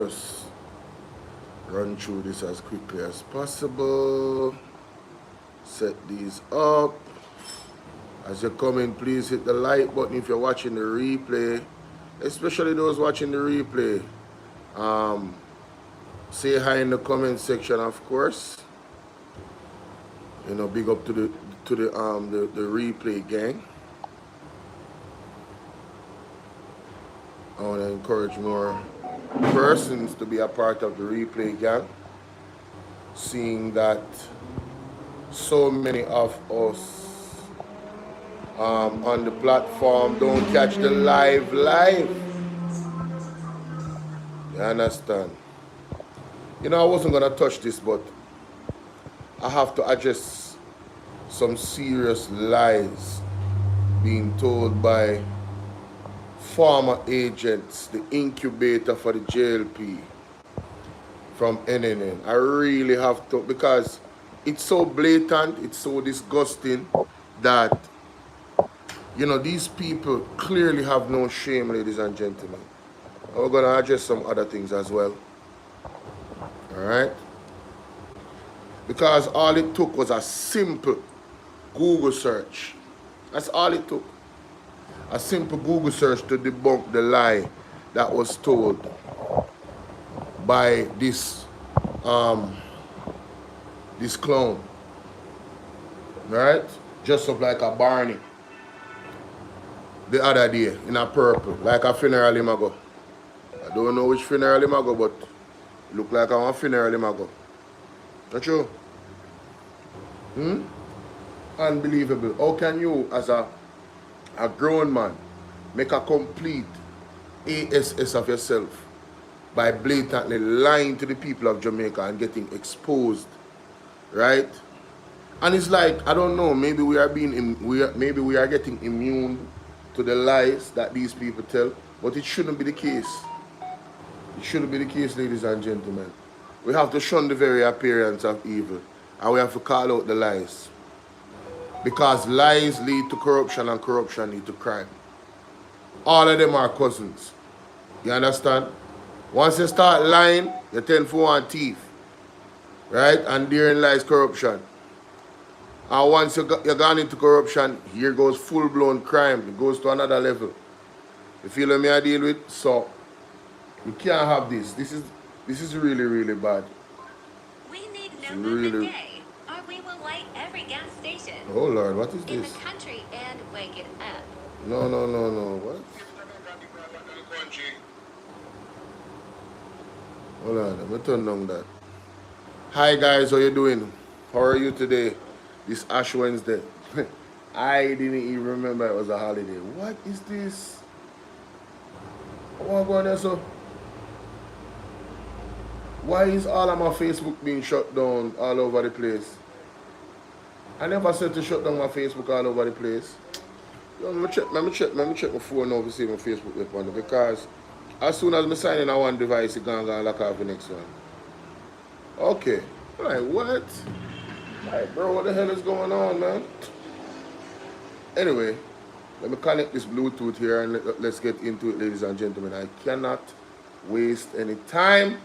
Just run through this as quickly as possible. Set these up. As you come in, please hit the like button if you're watching the replay, especially those watching the replay. Say hi in the comment section, of course. You know, big up to the replay gang. I want to encourage more persons to be a part of the replay gang, seeing that so many of us on the platform don't catch the live. You understand? You know, I wasn't gonna touch this, but I have to address some serious lies being told by former agents, the incubator for the JLP from NNN. I really have to, because it's so blatant, it's so disgusting that, you know, these people clearly have no shame, ladies and gentlemen. And we're going to address some other things as well. All right? Because all it took was a simple Google search. That's all it took. A simple Google search to debunk the lie that was told by this this clown. Right? Just up like a Barney. The other day in a purple, like a funeral him ago. I don't know which funeral him ago, but it look like a funeral him ago. Not true? Unbelievable. How can you, as a grown man, make a complete ASS of yourself by blatantly lying to the people of Jamaica and getting exposed, right? And it's like, I don't know, maybe we are maybe we are getting immune to the lies that these people tell, but it shouldn't be the case. It shouldn't be the case, ladies and gentlemen. We have to shun the very appearance of evil, and we have to call out the lies. Because lies lead to corruption, and corruption lead to crime. All of them are cousins. You understand? Once you start lying, you tend for one thief. Right? And therein lies corruption. And once you're gone into corruption, here goes full-blown crime. It goes to another level. You feel what I deal with? So, you can't have this. This is really, really bad. We need no really... day, or we will light every gas station. Oh Lord, what is in this? The country and wake it up. No. What? Hold on, let me turn down that. Hi guys, how you doing? How are you today? This Ash Wednesday. I didn't even remember it was a holiday. What is this? What going on there, so? Why is all of my Facebook being shut down all over the place? I never said to shut down my Facebook all over the place. Let me check my phone now to see my Facebook is on, because as soon as I sign in on one device, it's going to lock off the next one. Okay. Like, what? Like, bro, what the hell is going on, man? Anyway, let me connect this Bluetooth here and let's get into it, ladies and gentlemen. I cannot waste any time.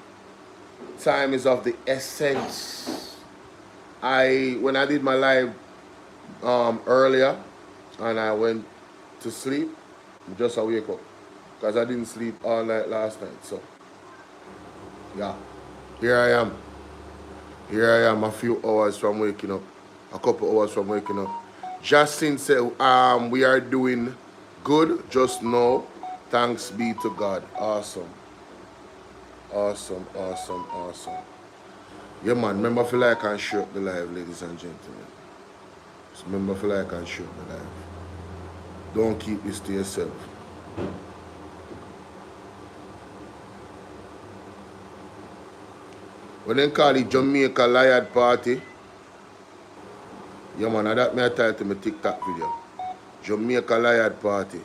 Time is of the essence. When I did my live earlier and I went to sleep, just I wake up because I didn't sleep all night last night. So yeah, here I am a few hours from waking up, a couple hours from waking up. Justin said we are doing good just now, thanks be to God. Awesome. Yeah, man, remember to like and share the live, ladies and gentlemen. Just remember to like and share the live. Don't keep this to yourself. When they call it Jamaica Liard Party, yeah, man, that may title my TikTok video. Jamaica Liard Party.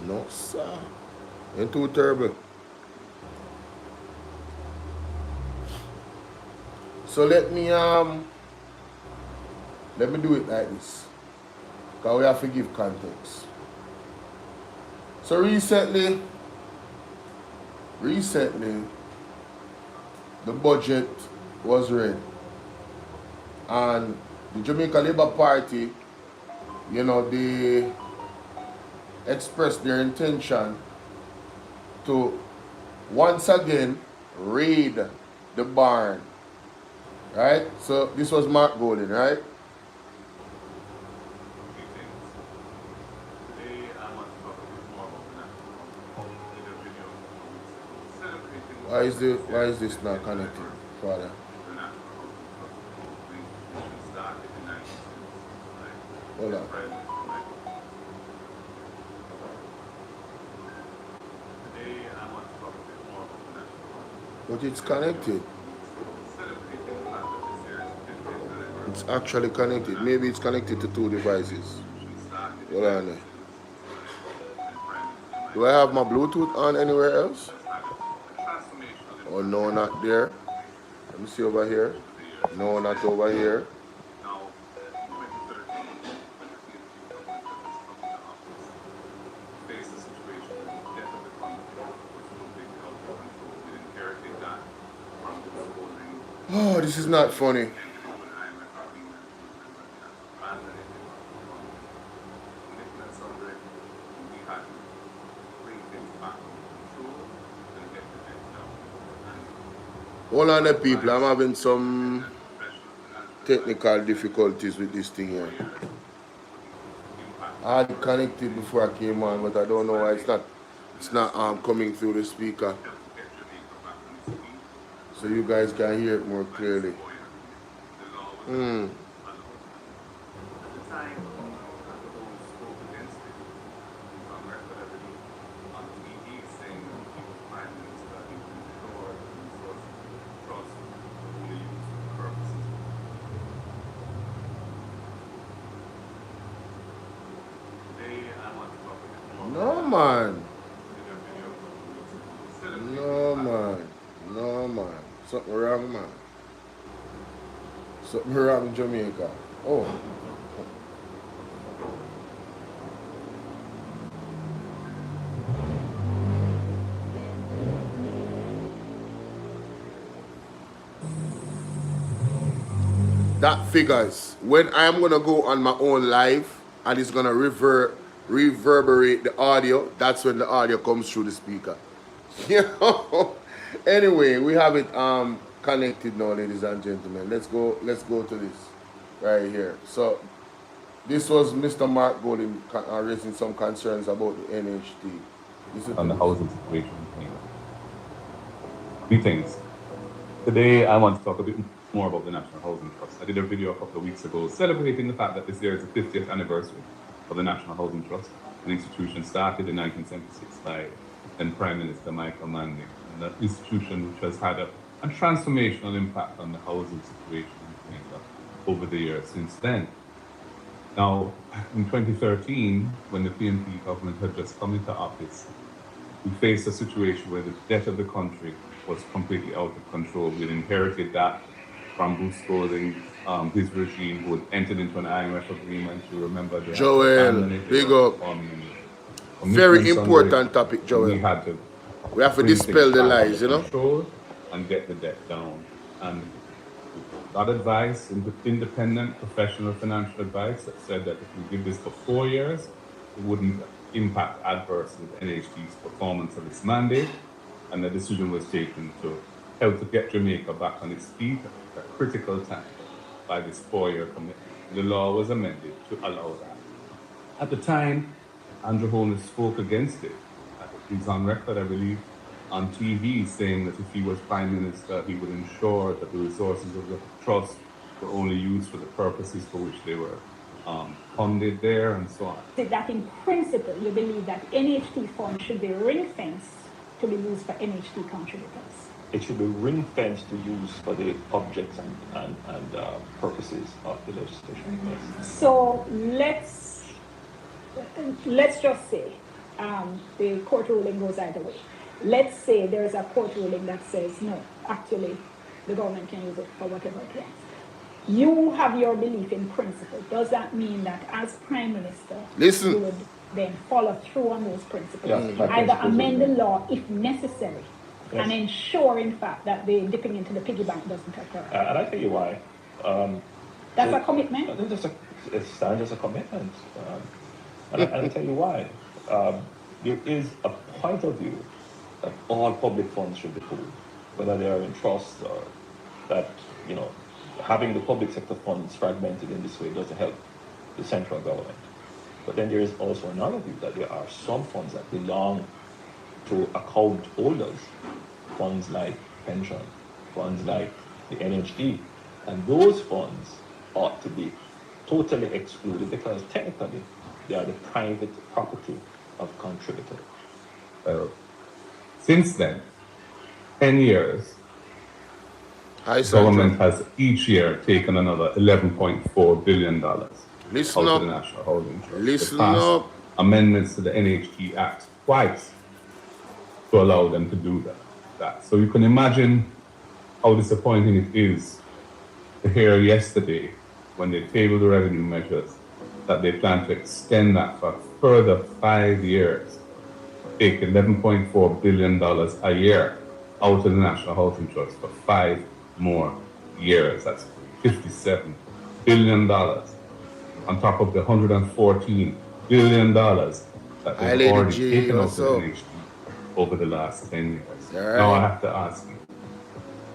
No, sir. Ain't too terrible. So let me do it like this, because we have to give context. So recently, the budget was read. And the Jamaica Labour Party, you know, they expressed their intention to once again raid the barn. Right? So this was Mark Golden, right? Why is this not connected, Father? Hold on. But it's connected. It's actually connected. Maybe it's connected to two devices. Hold on there. Do I have my Bluetooth on anywhere else? Oh no, not there. Let me see over here. No, not over here. Oh, this is not funny. Hold on there, people. I'm having some technical difficulties with this thing here. I had connected before I came on, but I don't know why it's not coming through the speaker. So you guys can hear it more clearly. No man. No man. No man. Something wrong, man. Something wrong, Jamaica. Oh. That figures. When I am gonna go on my own live and it's gonna reverberate the audio, that's when the audio comes through the speaker. You know? Anyway, we have it connected now, ladies and gentlemen. Let's go to this right here. So this was Mr. Mark Golden raising some concerns about the NHT. On the housing situation. Three things. Today, I want to talk a bit more about the National Housing Trust. I did a video a couple of weeks ago celebrating the fact that this year is the 50th anniversary of the National Housing Trust, an institution started in 1976 by then Prime Minister Michael Manley, and that institution which has had a transformational impact on the housing situation in Jamaica over the years since then. Now, in 2013, when the PNP government had just come into office, we faced a situation where the debt of the country was completely out of control. We inherited that from Bruce Golding, his regime, who had entered into an IMF agreement. You remember that? Joel, big up. Very important topic, Joel. We have to dispel the lies, you know? And get the debt down. And got advice, independent professional financial advice that said that if we give this for 4 years, it wouldn't impact adversely NHT's performance of its mandate. And the decision was taken to help to get Jamaica back on its feet at a critical time by this 4-year commitment. The law was amended to allow that. At the time, Andrew Holness spoke against it. He's on record, I believe, on TV saying that if he was Prime Minister, he would ensure that the resources of the trust were only used for the purposes for which they were funded there and so on. That in principle, you believe that NHT funds should be ring-fenced to be used for NHT contributors? It should be ring-fenced to use for the objects and purposes of the legislation. Yes. So let's just say the court ruling goes either way. Let's say there's a court ruling that says, no, actually, the government can use it for whatever it wants. You have your belief in principle. Does that mean that as Prime Minister, you would then follow through on those principles? Yes, either amend the law if necessary Yes. and ensure, in fact, that the dipping into the piggy bank doesn't occur. And I tell you why. That's a commitment. It's not just a commitment. And I'll tell you why. There is a point of view that all public funds should be pooled, whether they are in trust or that, having the public sector funds fragmented in this way doesn't help the central government. But then there is also another view that there are some funds that belong to account holders, funds like pension, funds like the NHD, and those funds ought to be totally excluded because technically they are the private property of contributors. Since then, 10 years, Hi, government has each year taken another $11.4 billion Listen out up. of the National Housing Trust. Listen They passed up. amendments to the NHT Act twice to allow them to do that. So you can imagine how disappointing it is to hear yesterday when they tabled the revenue measures that they plan to extend that for a further 5 years, take $11.4 billion a year out of the National Housing Trust for 5 more years. That's $57 billion on top of the $114 billion that they've already taken out of the NHT over the last 10 years. Right. Now I have to ask you,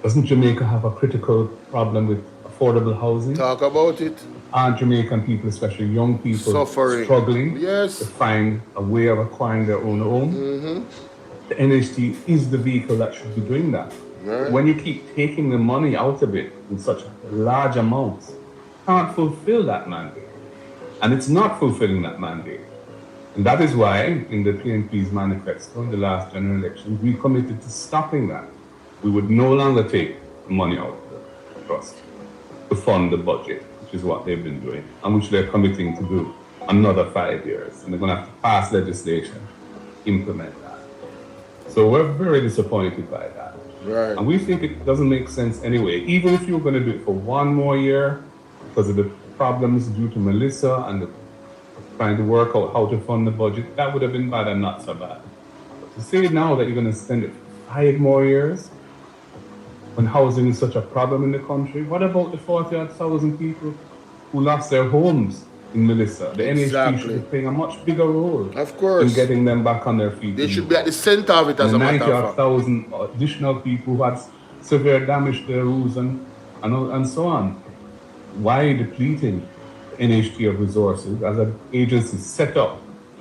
doesn't Jamaica have a critical problem with affordable housing? Talk about it. Aren't Jamaican people, especially young people, Suffering. struggling Yes. to find a way of acquiring their own home? The NHT is the vehicle that should be doing that. Right. When you keep taking the money out of it in such large amounts, you can't fulfill that mandate. And it's not fulfilling that mandate. And that is why in the PNP's manifesto in the last general election, we committed to stopping that. We would no longer take the money out of the trust to fund the budget, which is what they've been doing, and which they're committing to do another 5 years. And they're going to have to pass legislation, implement that. So we're very disappointed by that. Right. And we think it doesn't make sense anyway. Even if you were going to do it for 1 more year, because of the problems due to Melissa and trying to work out how to fund the budget, that would have been bad and not so bad. But to say now that you're going to spend it 5 more years, when housing is such a problem in the country, what about the 40,000 people who lost their homes in Melissa? The NHT should be playing a much bigger role Of course. in getting them back on their feet. They should be at the center of it as a matter of fact. 90,000 additional people who had severe damage to their roofs and so on. Why depleting the NHT of resources as an agency set up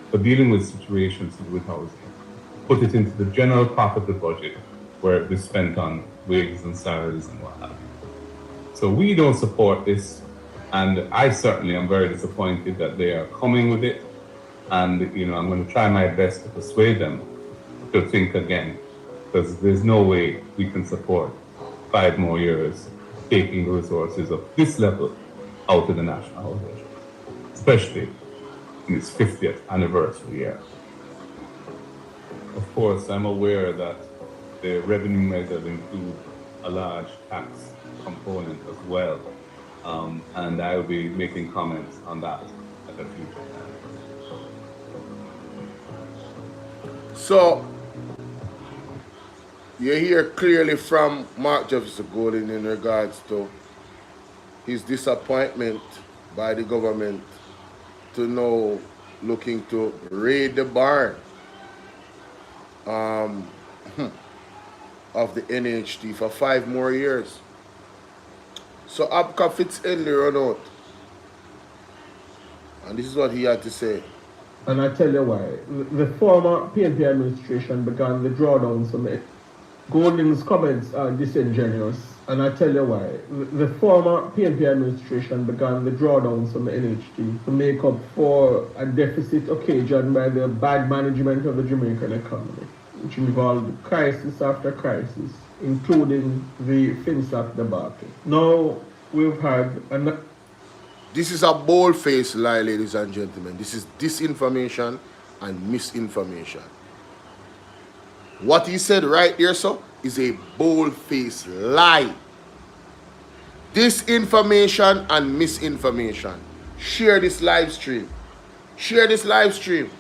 for dealing with situations with housing? Put it into the general part of the budget where it was spent on wages and salaries and what have you. So we don't support this, and I certainly am very disappointed that they are coming with it. And I'm going to try my best to persuade them to think again, because there's no way we can support 5 more years taking the resources of this level out of the National Housing, especially in its 50th anniversary year. Of course, I'm aware that the revenue measures include a large tax component as well, and I'll be making comments on that at a future time. So, you hear clearly from Mark Jefferson Golden in regards to his disappointment by the government to now looking to raid the barn of the NHT for 5 more years. So Abka Fitzgerald run out. And this is what he had to say. And I tell you why. The former PNP administration began the drawdowns from it. Golden's comments are disingenuous, and I tell you why. The former PNP administration began the drawdowns from the NHT to make up for a deficit occasioned by the bad management of the Jamaican economy, which involved crisis after crisis, including the FinSAC debacle. Now we've had This is a bold-faced lie, ladies and gentlemen. This is disinformation and misinformation. What he said right here, sir, is a bold-faced lie. Disinformation and misinformation. Share this live stream. Share this live stream.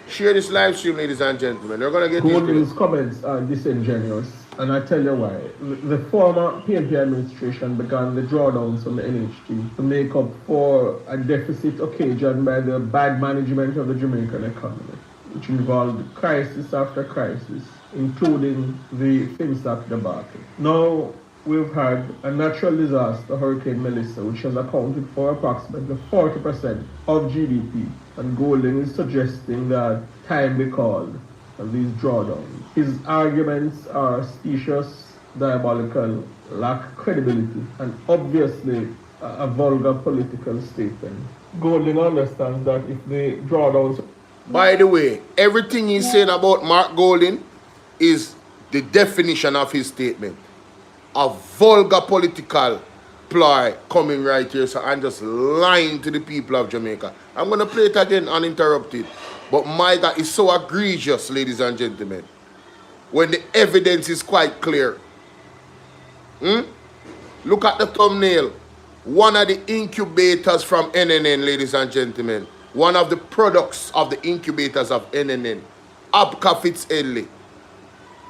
Share this live stream, ladies and gentlemen. We're going to get into Golding's it. comments are disingenuous, and I tell you why. The former PNP administration began the drawdowns from the NHT to make up for a deficit occasioned by the bad management of the Jamaican economy, which involved crisis after crisis, including the Finstock debacle. Now, we've had a natural disaster, Hurricane Melissa, which has accounted for approximately 40% of GDP, and Golding is suggesting that time be called on these drawdowns. His arguments are specious, diabolical, lack credibility, and obviously a vulgar political statement. Golding understands that if the drawdowns... By the way, everything he's saying about Mark Golding is the definition of his statement. A vulgar political ploy coming right here, so I'm just lying to the people of Jamaica. I'm going to play it again uninterrupted. But my God, it's so egregious, ladies and gentlemen, when the evidence is quite clear. Look at the thumbnail. One of the incubators from NNN, ladies and gentlemen. One of the products of the incubators of NNN. Abka Fitzedley.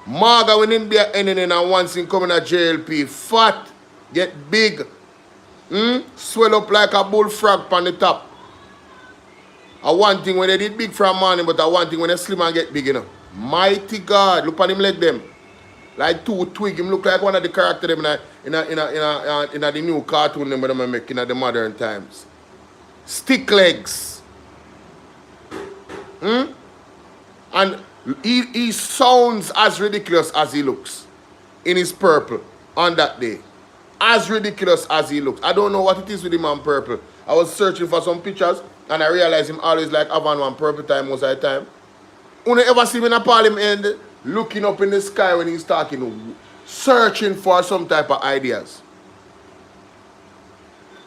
Marga when in there NNN and once in coming at JLP. Fat, get big. Swell up like a bullfrog on the top. A one thing when they did big from morning, but a one thing when they slim and get big, you know. Mighty God, look at him leg them. Like two twig, him look like one of the characters in the new cartoon them that I'm making at the modern times. Stick legs. And he sounds as ridiculous as he looks in his purple on that day. As ridiculous as he looks. I don't know what it is with him on purple. I was searching for some pictures and I realized him always like having one purple time most of the time. You ever see him in a parliament looking up in the sky when he's talking, searching for some type of ideas?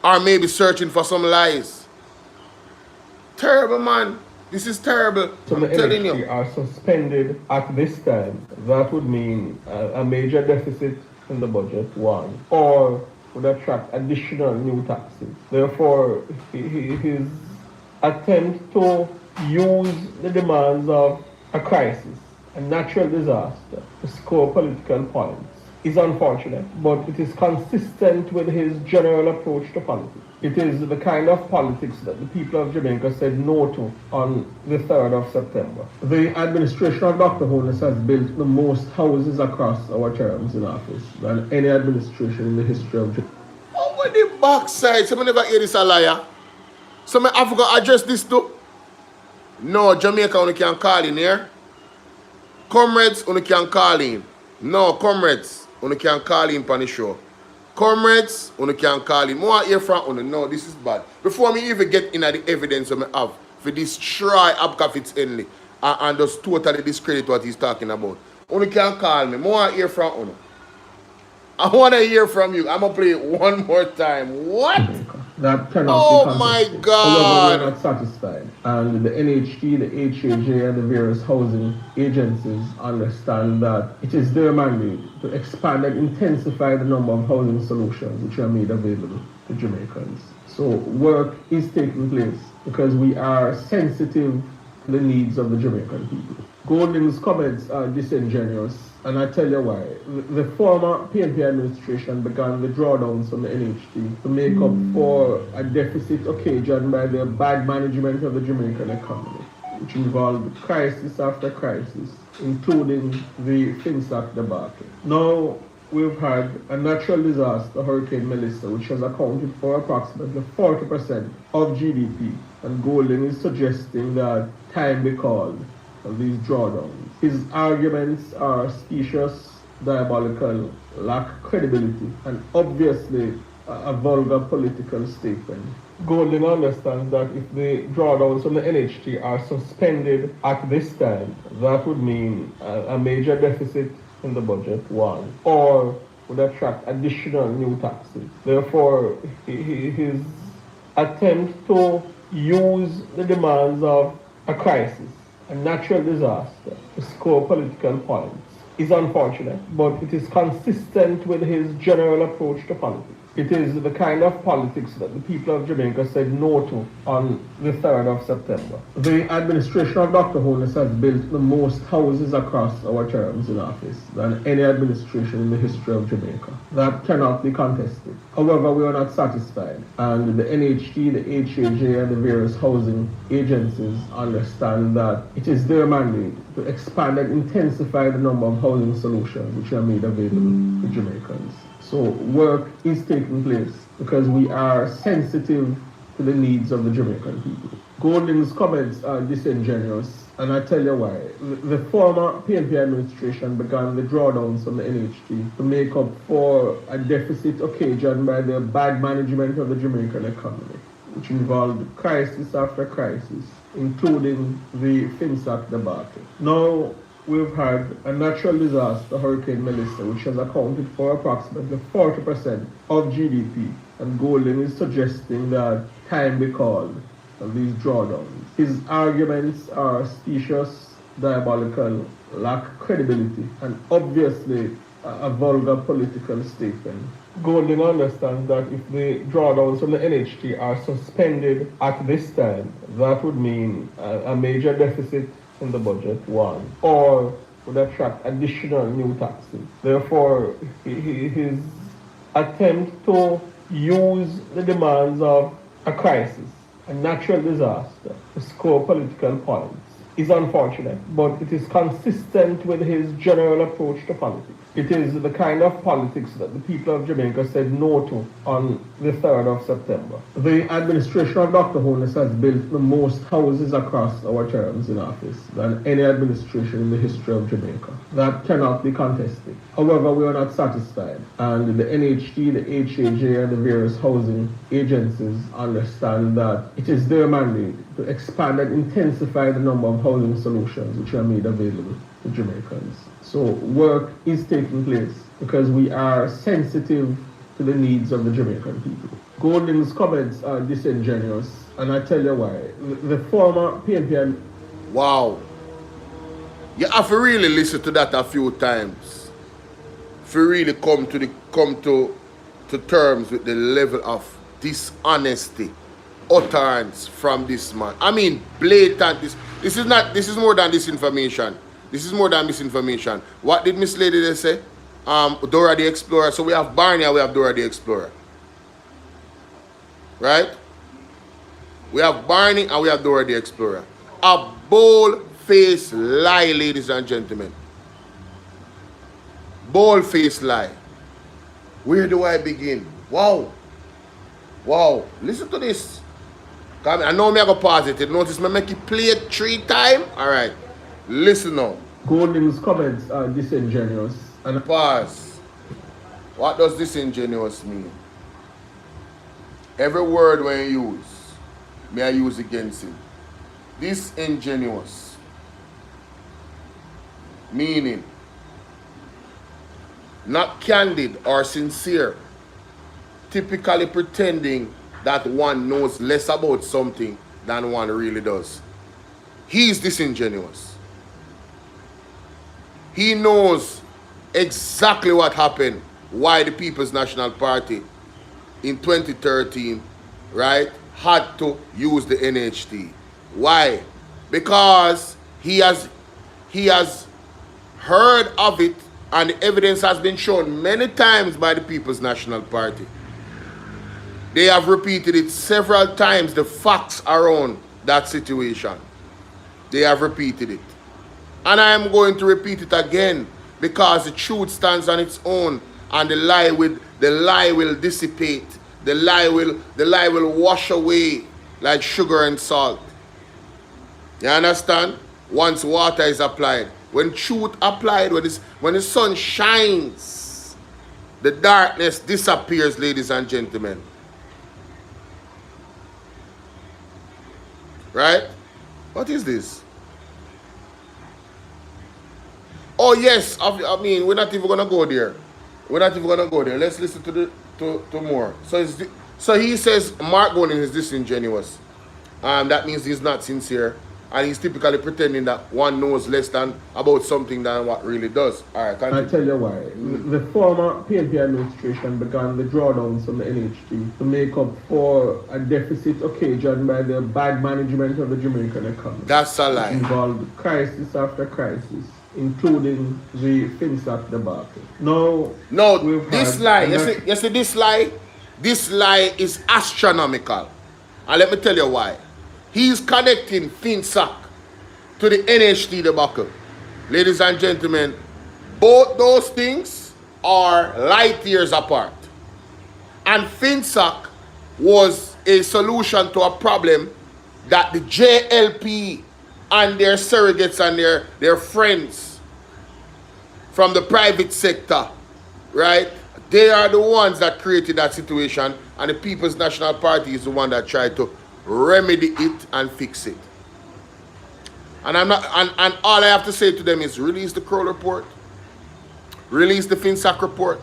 Or maybe searching for some lies. Terrible, man. This is terrible. So I'm the telling NHT you. are suspended at this time. That would mean a major deficit in the budget, one, or would attract additional new taxes. Therefore, his attempt to use the demands of a crisis, a natural disaster, to score political points is unfortunate, but it is consistent with his general approach to politics. It is the kind of politics that the people of Jamaica said no to on the 3rd of September. The administration of Dr. Holness has built the most houses across our terms in office than any administration in the history of Jamaica. Over the backside, so I never hear this a liar. So I forgot to address this too. No, Jamaica only can call in here. Comrades only can call in. No, comrades only can call in on the show. Comrades only can call in. More hear from only. No, this is bad. Before me even get in the evidence I have for destroy Abka Fitzedley and just totally discredit what he's talking about. Only can call me. More hear from only. I want to hear from you. I'm going to play it one more time. What? That cannot Oh be my consistent. God. However, we are not satisfied. And the NHT, the HAJ, and the various housing agencies understand that it is their mandate to expand and intensify the number of housing solutions which are made available to Jamaicans. So work is taking place because we are sensitive to the needs of the Jamaican people. Golding's comments are disingenuous, and I tell you why. The former PNP administration began the drawdowns from the NHT to make up for a deficit occasioned by the bad management of the Jamaican economy, which involved crisis after crisis, including the Finstock debacle. Now, we've had a natural disaster, Hurricane Melissa, which has accounted for approximately 40% of GDP, and Golding is suggesting that time be called of these drawdowns. His arguments are specious, diabolical, lack credibility, and obviously a vulgar political statement. Golding understands that if the drawdowns from the NHT are suspended at this time, that would mean a major deficit in the budget, one, or would attract additional new taxes. Therefore, his attempt to use the demands of a crisis, a natural disaster, to score political points is unfortunate, but it is consistent with his general approach to politics. It is the kind of politics that the people of Jamaica said no to on the 3rd of September. The administration of Dr. Holness has built the most houses across our terms in office than any administration in the history of Jamaica. That cannot be contested. However, we are not satisfied, and the NHT, the HAJ, and the various housing agencies understand that it is their mandate to expand and intensify the number of housing solutions which are made available to Jamaicans. So work is taking place because we are sensitive to the needs of the Jamaican people. Golding's comments are disingenuous, and I tell you why. The former PNP administration began the drawdowns from the NHT to make up for a deficit occasioned by the bad management of the Jamaican economy, which involved crisis after crisis, including the FinSAC debacle. Now, we've had a natural disaster, Hurricane Melissa, which has accounted for approximately 40% of GDP, and Golding is suggesting that time be called of these drawdowns. His arguments are specious, diabolical, lack credibility, and obviously a vulgar political statement. Golding understands that if the drawdowns from the NHT are suspended at this time, that would mean a major deficit in the budget, one, or would attract additional new taxes. Therefore, his attempt to use the demands of a crisis, a natural disaster, to score political points is unfortunate, but it is consistent with his general approach to politics. It is the kind of politics that the people of Jamaica said no to on the 3rd of September. The administration of Dr. Holness has built the most houses across our terms in office than any administration in the history of Jamaica. That cannot be contested. However, we are not satisfied, and the NHT, the HAJ, and the various housing agencies understand that it is their mandate to expand and intensify the number of housing solutions which are made available to Jamaicans. So work is taking place because we are sensitive to the needs of the Jamaican people. Golding's comments are disingenuous, and I tell you why. The former PNP... Wow. You have to really listen to that a few times. If you really come to terms with the level of dishonesty, utterance from this man. I mean, blatant. This is more than disinformation. This is more than misinformation. What did Miss Lady they say? Dora the Explorer. So we have Barney and we have Dora the Explorer. Right? We have Barney and we have Dora the Explorer. A bold-faced lie, ladies and gentlemen. Bold-faced lie. Where do I begin? Wow. Wow. Listen to this. I know me I go pause it. Notice me make it play it 3 times. Alright. Listen now. Golding's comments are disingenuous. And pause. What does disingenuous mean? Every word when you use, may I use against him. Disingenuous. Meaning, not candid or sincere. Typically pretending that one knows less about something than one really does. He is disingenuous. He knows exactly what happened, why the People's National Party in 2013, right, had to use the NHT. Why? Because he has heard of it, and the evidence has been shown many times by the People's National Party. They have repeated it several times, the facts around that situation. They have repeated it. And I am going to repeat it again because the truth stands on its own, and the lie will dissipate. The lie will wash away like sugar and salt. You understand? Once water is applied. When truth applied, when the sun shines, the darkness disappears, ladies and gentlemen. Right? What is this? Oh yes, I mean, we're not even gonna go there. We're not even gonna go there. Let's listen to more. So he says Mark Golding is disingenuous. That means he's not sincere. and he's typically pretending that one knows less than about something than what really does. All right, continue. I tell you why. The former PNP administration began the drawdowns from the NHT to make up for a deficit occasioned by the bad management of the Jamaican economy. That's a lie. Which involved crisis after crisis, including the FinSAC debacle. No, this lie, you see this lie? This lie is astronomical. And let me tell you why. He's connecting FinSAC to the NHT debacle. Ladies and gentlemen, both those things are light years apart. And FinSAC was a solution to a problem that the JLP and their surrogates and their friends from the private sector, right? They are the ones that created that situation, and the People's National Party is the one that tried to remedy it and fix it. And and all I have to say to them is release the Crow report, release the FinSAC report,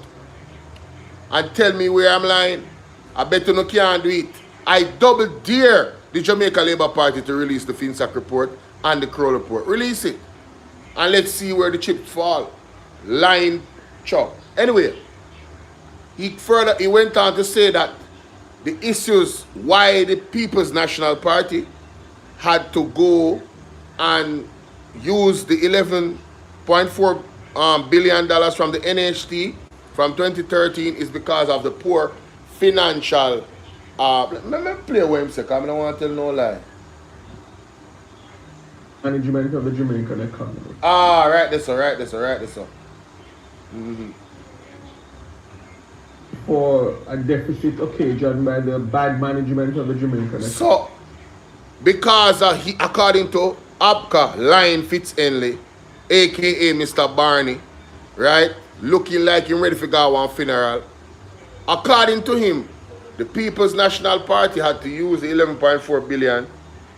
and tell me where I'm lying. I bet you no can't do it. I double dare the Jamaica Labour Party to release the FinSAC report and the Crow report. Release it. And let's see where the chips fall. Lying chop. Anyway, he went on to say that the issues why the People's National Party had to go and use the $11.4 billion from the NHT from 2013 is because of the poor financial. Let me play with him, because I don't want to tell no lie. Management of the Jamaican economy. Right, that's all right. For a deficit occasioned by the bad management of the Jamaican economy. So, because according to Abka Lion Fitzhenley, aka Mr. Barney, right, looking like him ready for go one funeral, according to him, the People's National Party had to use the 11.4 billion,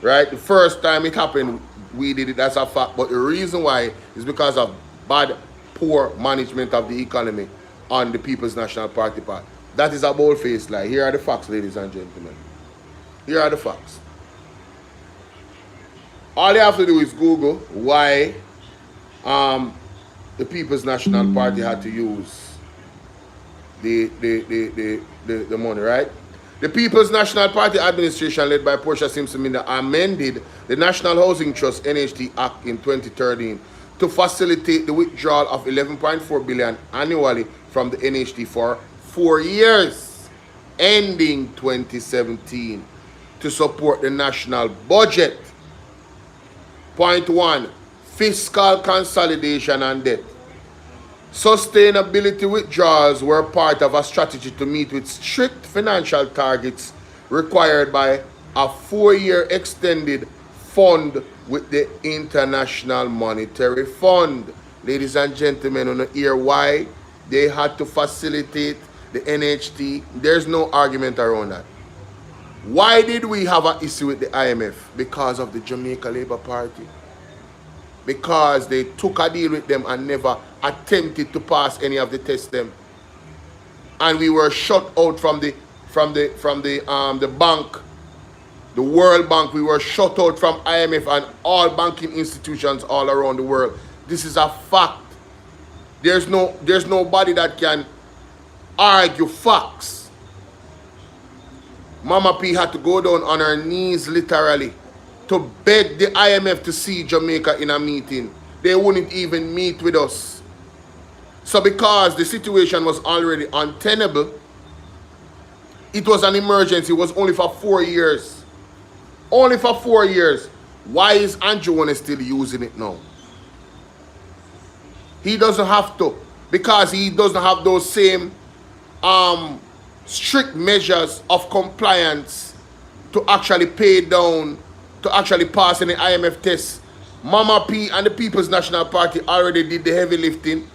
right? The first time it happened, we did it, that's a fact. But the reason why is because of bad, poor management of the economy on the People's National Party part. That is a bold-faced lie. Here are the facts, ladies and gentlemen. Here are the facts. All you have to do is Google why the People's National Party had to use the money, right? The People's National Party administration led by Portia Simpson-Minder amended the National Housing Trust NHT Act in 2013 to facilitate the withdrawal of 11.4 billion annually from the NHT for 4 years, ending 2017, to support the national budget. Point 1, fiscal consolidation and debt. Sustainability withdrawals were part of a strategy to meet with strict financial targets required by a 4-year extended fund with the International Monetary Fund. Ladies and gentlemen, on the hear why they had to facilitate the NHT. There's no argument around that. Why did we have an issue with the IMF? Because of the Jamaica Labour Party. Because they took a deal with them and never attempted to pass any of the tests them. And we were shut out from the bank, the World Bank. We were shut out from IMF and all banking institutions all around the world. This is a fact. There's nobody that can argue facts. Mama P had to go down on her knees literally to beg the IMF to see Jamaica in a meeting. They wouldn't even meet with us. So because the situation was already untenable, it was an emergency. It was only for 4 years. Only for 4 years. Why is Andrew Holness still using it now? He doesn't have to, because he doesn't have those same strict measures of compliance to actually pay down, to actually pass any IMF tests. Mama P and the People's National Party already did the heavy lifting,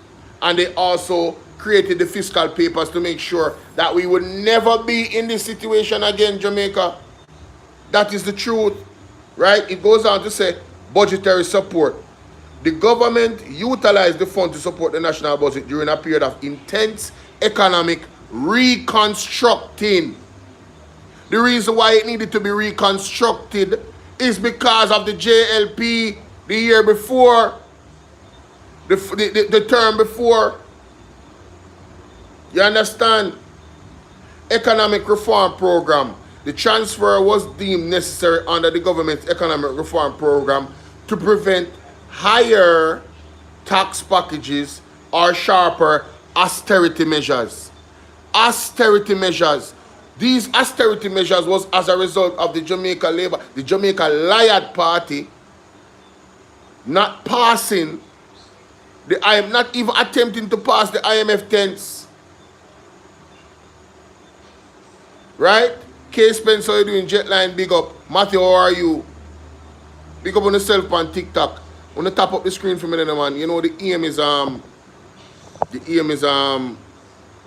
and they also created the fiscal papers to make sure that we would never be in this situation again, Jamaica. That is the truth, right? It goes on to say budgetary support. The government utilized the fund to support the national budget during a period of intense economic reconstructing. The reason why it needed to be reconstructed is because of the JLP the year before, the term before. You understand? Economic reform program. The transfer was deemed necessary under the government's economic reform program to prevent higher tax packages or sharper austerity measures. Austerity measures. These austerity measures was as a result of the Jamaica Liad Party not passing not even attempting to pass the IMF tents. Right? K. Spencer, how you doing? Jetline, big up. Matthew, how are you? Big up on yourself on TikTok. On the top of the screen for me, man. You know the aim is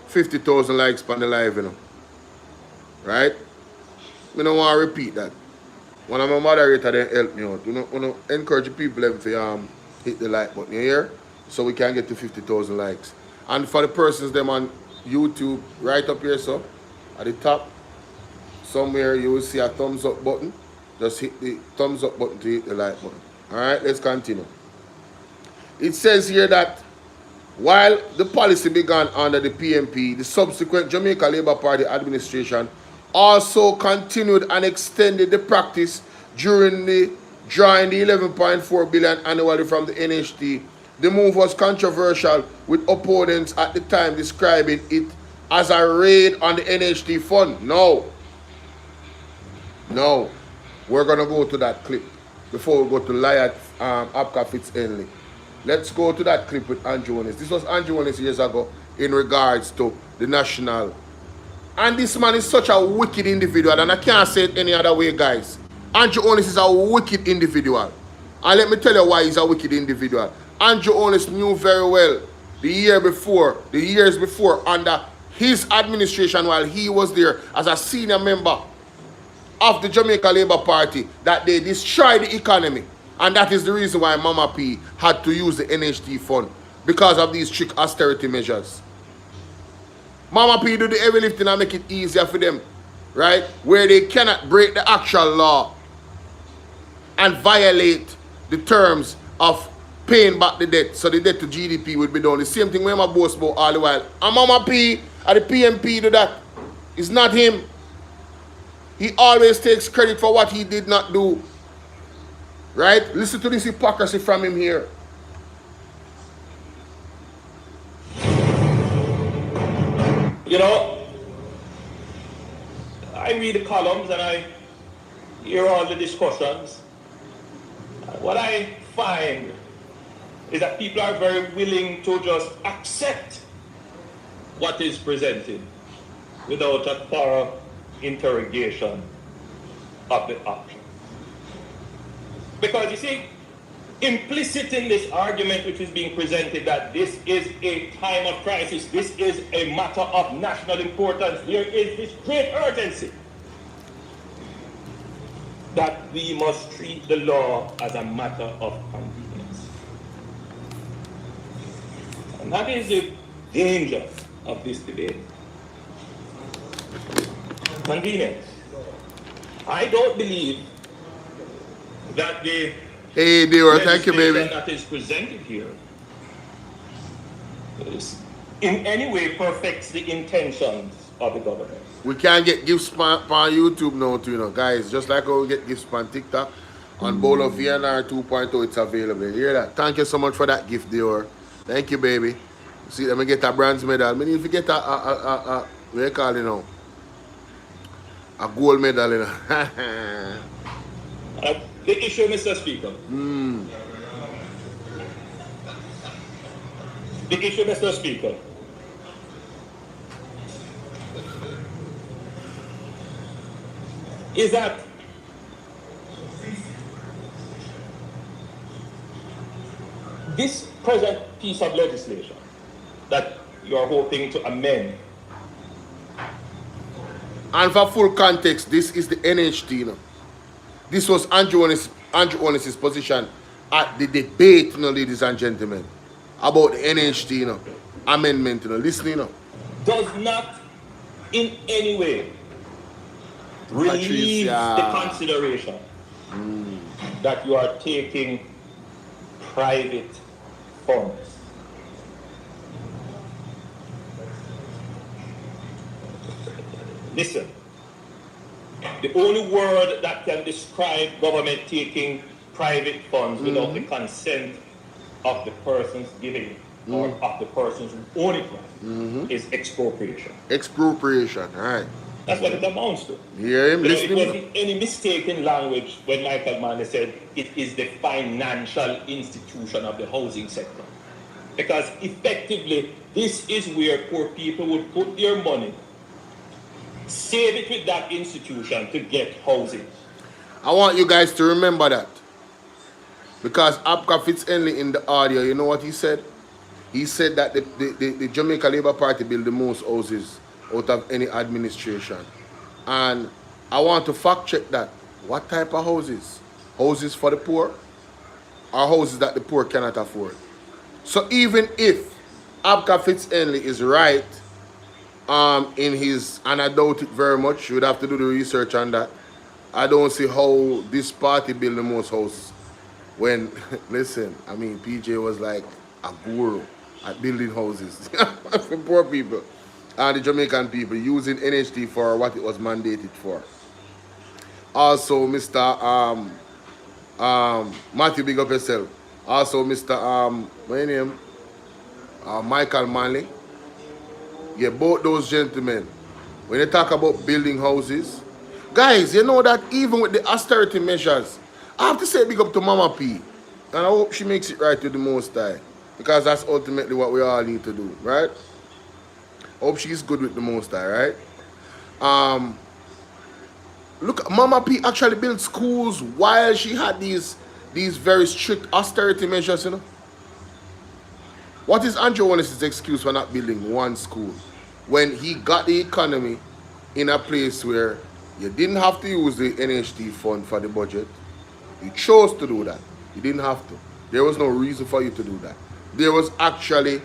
50,000 likes on the live, you know. Right? I don't want to repeat that. One of my moderators then help me out. You know, encourage people to hit the like button here so we can get to 50,000 likes. And for the persons them on YouTube, right up here, so at the top, somewhere you will see a thumbs up button. Just hit the thumbs up button to hit the like button. Alright, let's continue. It says here that while the policy began under the PMP, the subsequent Jamaica Labour Party administration also continued and extended the practice during the drawing the 11.4 billion annually from the NHT. The move was controversial, with opponents at the time describing it as a raid on the NHT fund. No, we're gonna go to that clip before we go to Liat Apka Fitz-Henley. Let's go to that clip with Andrew Holness. This was Andrew Holness years ago in regards to the national. And this man is such a wicked individual, and I can't say it any other way, guys. Andrew Holness is a wicked individual. And let me tell you why he's a wicked individual. Andrew Holness knew very well the years before, under his administration while he was there as a senior member of the Jamaica Labour Party, that they destroyed the economy. And that is the reason why Mama P had to use the NHT fund, because of these strict austerity measures. Mama P do the heavy lifting and make it easier for them, right? Where they cannot break the actual law and violate the terms of paying back the debt, so the debt to GDP would be done. The same thing when my boss about all the while. And Mama P and the PMP do that. It's not him. He always takes credit for what he did not do. Right? Listen to this hypocrisy from him here. You know, I read the columns and I hear all the discussions. What I find is that people are very willing to just accept what is presented without a thorough interrogation of the options. Because you see, implicit in this argument which is being presented that this is a time of crisis, this is a matter of national importance, there is this great urgency that we must treat the law as a matter of convenience. And that is the danger of this debate. Convenience. I don't believe that the thank you, baby, that is presented here in any way perfects the intentions of the government. We can't get gifts on YouTube now too, you know, guys. Just like how we get gifts on TikTok, on Bolo VNR 2.0, it's available. You hear that? Thank you so much for that gift, Dior. Thank you, baby. See, let me get a bronze medal. I mean, if you get what do you call it now? A gold medal, you know. The issue, Mr. Speaker. The issue, Mr. Speaker, is that this present piece of legislation that you are hoping to amend. And for full context, this is the NHT, you know. This was Andrew Holness's position at the debate, you know, ladies and gentlemen, about the NHT, you know, amendment, you know. Listen, you know. Does not in any way relieve the consideration that you are taking private funds. Listen, the only word that can describe government taking private funds without the consent of the persons giving or of the persons who own it is expropriation. Expropriation, right. That's what it amounts to. Hear him? It Listen. wasn't any mistaken language when Michael Manley said it is the financial institution of the housing sector. Because effectively, this is where poor people would put their money, save it with that institution to get housing. I want you guys to remember that. Because Abka Fitzhenley in the audio, you know what he said? He said that the Jamaica Labour Party built the most houses out of any administration. And I want to fact check that. What type of houses? Houses for the poor? Or houses that the poor cannot afford? So even if Abka Fitzhenley is right in his, and I doubt it very much, you would have to do the research on that. I don't see how this party build the most houses. When, listen, I mean, PJ was like a guru at building houses for poor people and the Jamaican people, using NHT for what it was mandated for. Also, Mr. Matthew, big up yourself. Also, Mr. What's your name? Michael Manley. Yeah, both those gentlemen, when they talk about building houses, guys, you know that even with the austerity measures, I have to say big up to Mama P. And I hope she makes it right to the Most High. Because that's ultimately what we all need to do, right? I hope she's good with the Most High, right? Look, Mama P actually built schools while she had these very strict austerity measures, you know? What is Andrew Holness's excuse for not building one school when he got the economy in a place where you didn't have to use the NHT fund for the budget? You chose to do that. You didn't have to. There was no reason for you to do that. There was actually,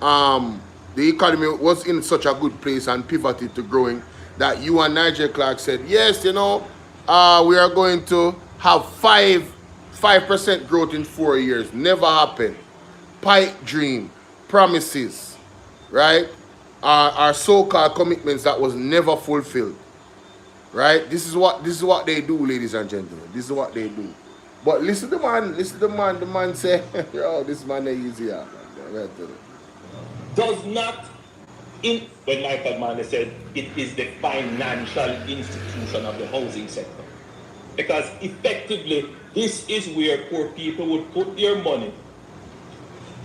the economy was in such a good place and pivoted to growing that you and Nigel Clark said, yes, you know, we are going to have 5% growth in 4 years. Never happened. Pipe dream, promises, right? Our so-called commitments that was never fulfilled, right? This is what they do, ladies and gentlemen. This is what they do. But listen to the man. The man say, "Yo, this man is easier." Does not, when Michael Manley said it is the financial institution of the housing sector, because effectively this is where poor people would put their money,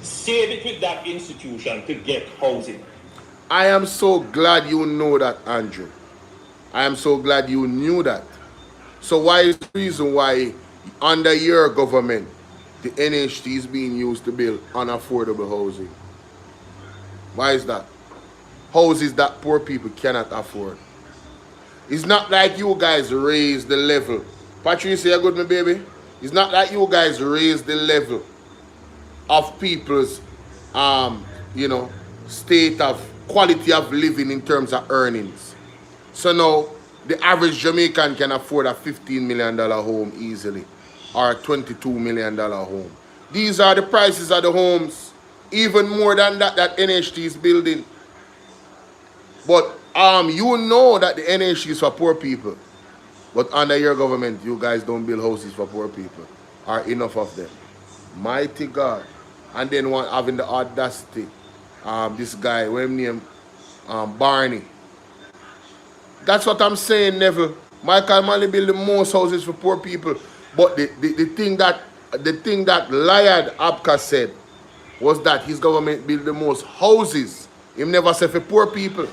save it with that institution to get housing. I am so glad you know that, Andrew. I am so glad you knew that. So why is the reason why under your government the NHT is being used to build unaffordable housing? Why is that? Houses that poor people cannot afford. It's not like you guys raise the level. Patricia, you good, my baby? It's not like you guys raise the level of people's, you know, state of quality of living in terms of earnings. So now, the average Jamaican can afford a $15 million home easily, or a $22 million home. These are the prices of the homes, even more than that NHT is building. But you know that the NHT is for poor people. But under your government, you guys don't build houses for poor people, or enough of them. Mighty God. And then one having the audacity, this guy, what his name, Barney. That's what I'm saying, Neville. Michael Manley built the most houses for poor people. But the thing that Liad Abka said was that his government built the most houses. He never said for poor people.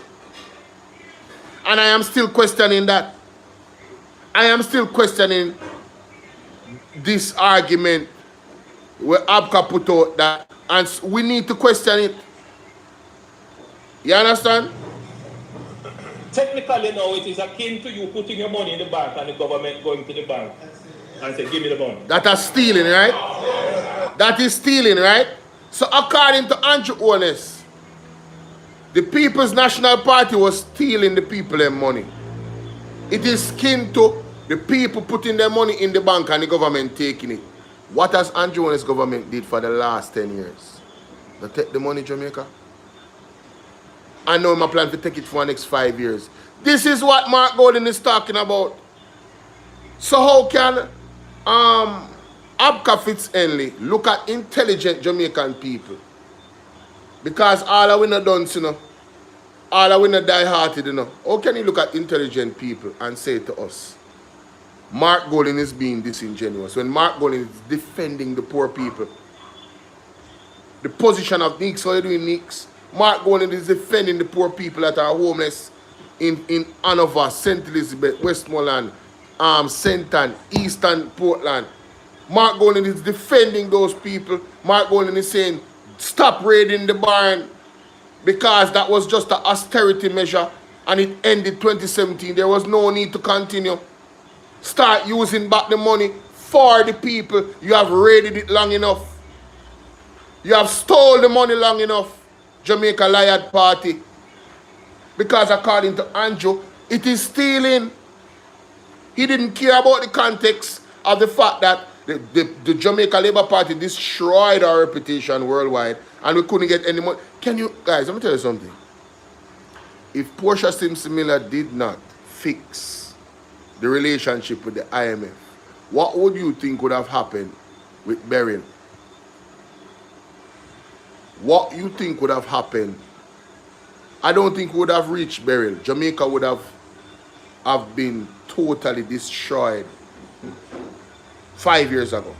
And I am still questioning that. I am still questioning this argument where Abka put out that, and we need to question it. You understand? Technically now it is akin to you putting your money in the bank and the government going to the bank and say, give me the money. That is stealing, right? That is stealing, right? So according to Andrew Holness, the People's National Party was stealing the people their money. It is akin to The people putting their money in the bank and the government taking it. What has Andrew and his government did for the last 10 years? They take the money, Jamaica. I know my plan to take it for the next 5 years. This is what Mark Golden is talking about. So how can Abka Fitz-Henley look at intelligent Jamaican people? Because all of we not done, you know. All of we not die-hearted, you know. How can you look at intelligent people and say to us, Mark Golden is being disingenuous, when Mark Golden is defending the poor people? The position of Nix, how are you doing, Nix? Mark Golden is defending the poor people that are homeless in Hanover, St. Elizabeth, Westmoreland, Centon, Eastern Portland. Mark Golden is defending those people. Mark Golden is saying, stop raiding the barn, because that was just an austerity measure and it ended 2017. There was no need to continue. Start using back the money for the people. You have raided it long enough. You have stole the money long enough, Jamaica Liard Party. Because according to Andrew, it is stealing. He didn't care about the context of the fact that the Jamaica Labour Party destroyed our reputation worldwide and we couldn't get any money. Can you, guys, let me tell you something. If Portia Simpson Miller did not fix the relationship with the IMF, what would you think would have happened with Beryl? What you think would have happened? I don't think we would have reached Beryl. Jamaica would have been totally destroyed 5 years ago.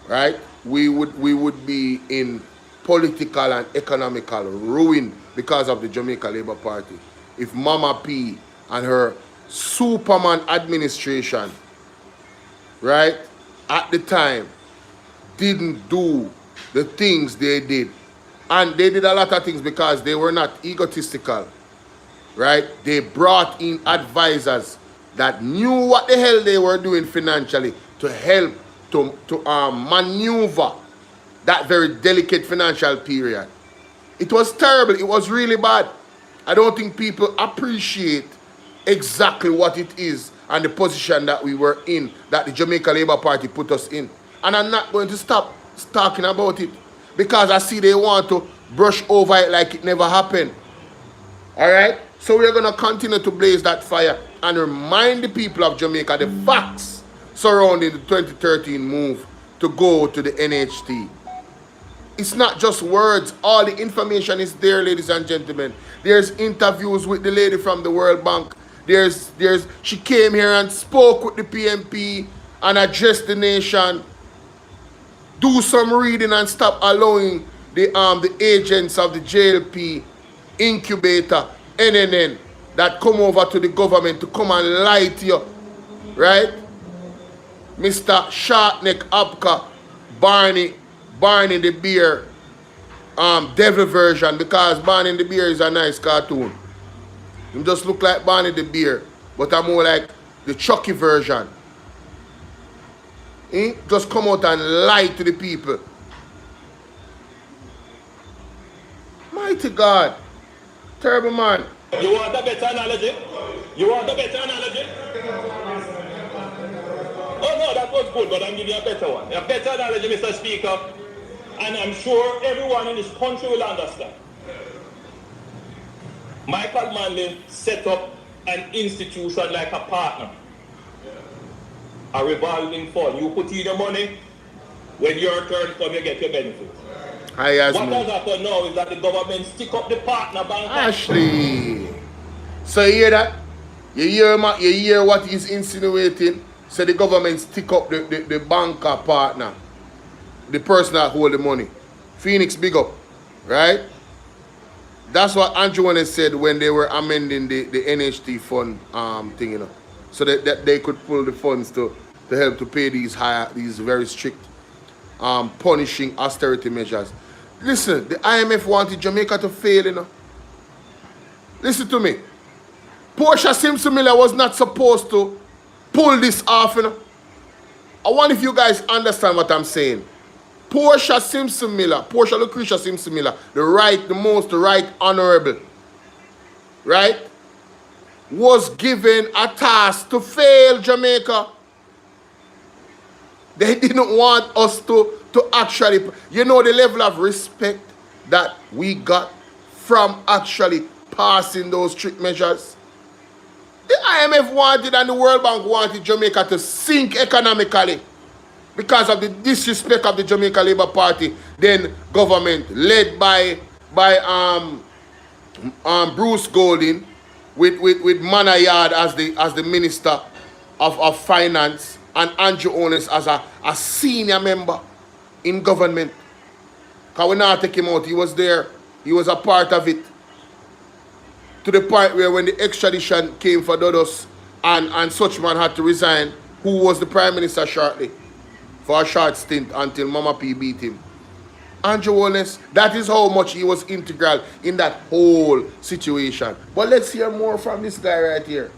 Right? We would be in political and economical ruin because of the Jamaica Labour Party. If Mama P and her Superman administration, right, at the time, didn't do the things they did. And they did a lot of things because they were not egotistical, right? They brought in advisors that knew what the hell they were doing financially to help to maneuver that very delicate financial period. It was terrible. It was really bad. I don't think people appreciate exactly what it is and the position that we were in, that the Jamaica Labour Party put us in. And I'm not going to stop talking about it because I see they want to brush over it like it never happened. All right? So we're going to continue to blaze that fire and remind the people of Jamaica the facts surrounding the 2013 move to go to the NHT. It's not just words. All the information is there, ladies and gentlemen. There's interviews with the lady from the World Bank. She came here and spoke with the PMP and addressed the nation. Do some reading and stop allowing the agents of the JLP, incubator, NNN, that come over to the government to come and lie to you, right? Mr. Sharpneck Abka, Barney the Bear, devil version, because Barney the Bear is a nice cartoon. You just look like Barney the Bear, but I'm more like the Chucky version. Just come out and lie to the people. Mighty God. Terrible man. You want a better analogy? You want a better analogy? Oh no, that was good, but I'm giving you a better one. A better analogy, Mr. Speaker, and I'm sure everyone in this country will understand. Michael Manley set up an institution like a partner. A revolving fund. You put in the money, when your turn comes, you get your benefit. What has happened now is that the government stick up the partner bank. Ashley. So you hear that? You hear what he's insinuating? So the government stick up the banker partner. The person that hold the money. Phoenix, big up. Right? That's what Andrew Holness said when they were amending the NHT fund thing, you know. So that they could pull the funds to help to pay these very strict punishing austerity measures. Listen, the IMF wanted Jamaica to fail, you know. Listen to me. Portia Simpson Miller was not supposed to pull this off, you know. I wonder if you guys understand what I'm saying. Portia Simpson Miller, Portia Lucretia Simpson Miller, the right honorable, right? was given a task to fail Jamaica. They didn't want us to actually, you know, the level of respect that we got from actually passing those strict measures. The IMF wanted and the World Bank wanted Jamaica to sink economically because of the disrespect of the Jamaica Labour Party, then government led by Bruce Golding with Manayard as the Minister of Finance and Andrew Holness as a senior member in government. Because we not take him out, he was there, he was a part of it. To the point where when the extradition came for Dodos and Suchman had to resign, who was the Prime Minister shortly, for a short stint until Mama P beat him. Andrew Holness, that is how much he was integral in that whole situation. But let's hear more from this guy right here.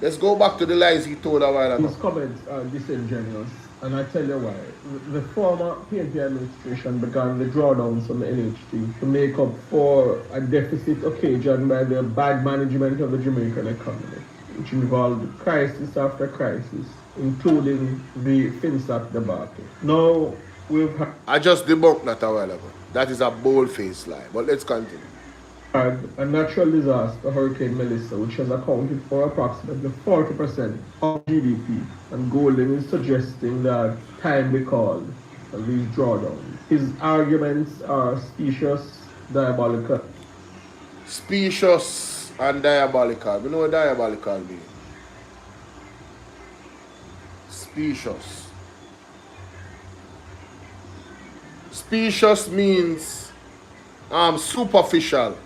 Let's go back to the lies he told a while ago. His comments are disingenuous, and I tell you why. The former PNP administration began the drawdowns from the NHT to make up for a deficit occasioned by the bad management of the Jamaican economy, which involved crisis after crisis, including the FinSAC debacle. Now, I just debunked that a while ago. That is a bold-faced lie, but let's continue. A natural disaster, Hurricane Melissa, which has accounted for approximately 40% of GDP, and Golding is suggesting that time be called for these drawdowns. His arguments are specious, diabolical. Specious and diabolical. We know what diabolical means. Specious. Specious means superficial,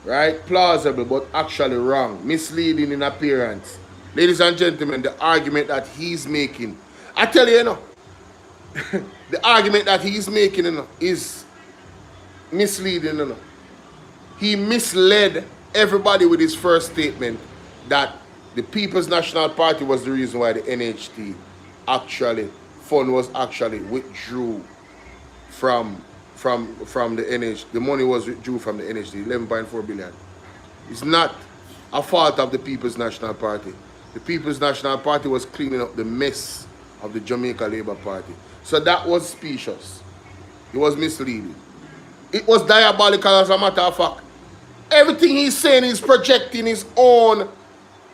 right? Plausible, but actually wrong, misleading in appearance. Ladies and gentlemen, the argument that he's making, I tell you, the argument that he's making, is misleading. He misled everybody with his first statement that the People's National Party was the reason why the NHT fund was actually withdrew from the NHT. The money was withdrew from the NHT, 11.4 billion. It's not a fault of the People's National Party. The People's National Party was cleaning up the mess of the Jamaica Labour Party. So that was specious. It was misleading. It was diabolical, as a matter of fact. Everything he's saying is projecting his own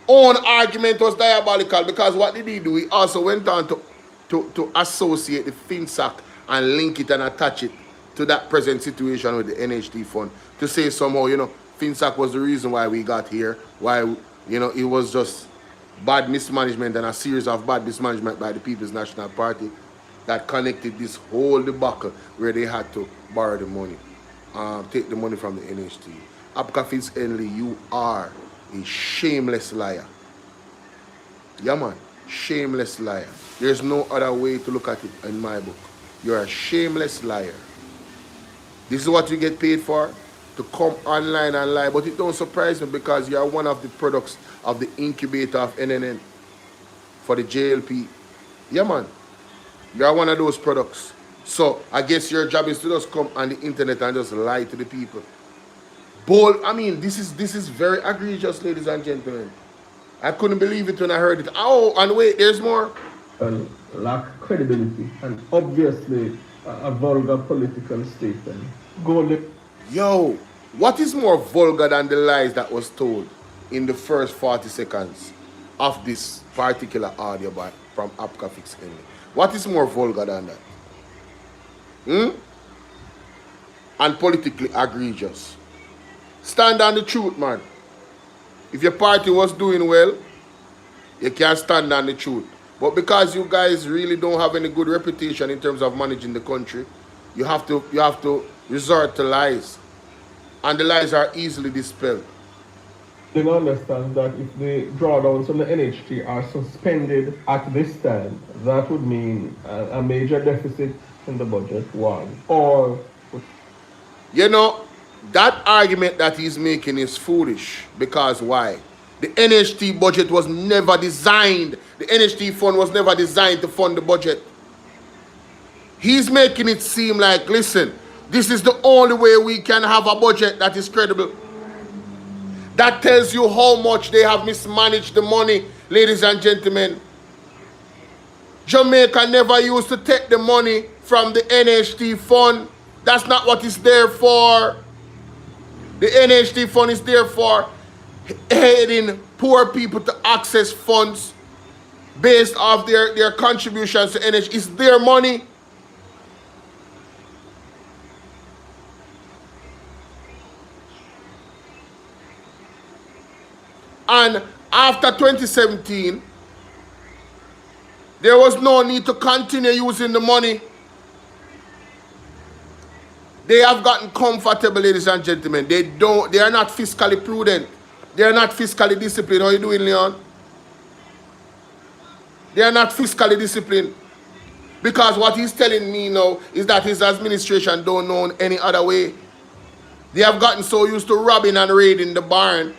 argument was diabolical, because what did he do? He also went on to associate the FinSAC and link it and attach it to that present situation with the NHT fund, to say somehow, FinSAC was the reason why we got here, why, it was just bad mismanagement and a series of bad mismanagement by the People's National Party that connected this whole debacle where they had to borrow the money, take the money from the NHT. Apka Fitz-Henley, you are a shameless liar. Yeah, man, shameless liar. There's no other way to look at it in my book. You're a shameless liar. This is what you get paid for, to come online and lie. But it don't surprise me, because you are one of the products of the incubator of NNN for the JLP. Yeah, man. You are one of those products. So I guess your job is to just come on the internet and just lie to the people. Bold. I mean, this is very egregious, ladies and gentlemen. I couldn't believe it when I heard it. Oh, and wait, there's more. Lack credibility, and obviously a vulgar political statement. Yo, what is more vulgar than the lies that was told in the first 40 seconds of this particular audio from Apka Fitz-Henley? What is more vulgar than that? And politically egregious. Stand on the truth, man. If your party was doing well, you can't stand on the truth. But because you guys really don't have any good reputation in terms of managing the country, you have to resort to lies. And the lies are easily dispelled. They understand that if the drawdowns from the NHT are suspended at this time, that would mean a major deficit in the budget, one. Or... that argument that he's making is foolish. Because why? The NHT budget was never designed. The NHT fund was never designed to fund the budget. He's making it seem like, listen, this is the only way we can have a budget that is credible. That tells you how much they have mismanaged the money, ladies and gentlemen. Jamaica never used to take the money from the NHT fund. That's not what it's there for. The NHT fund is there for aiding poor people to access funds based off their contributions to NHT. It's their money. And after 2017, there was no need to continue using the money. They have gotten comfortable, ladies and gentlemen. They are not fiscally prudent. They are not fiscally disciplined. How are you doing, Leon? They are not fiscally disciplined. Because what he's telling me now is that his administration don't know any other way. They have gotten so used to robbing and raiding the barn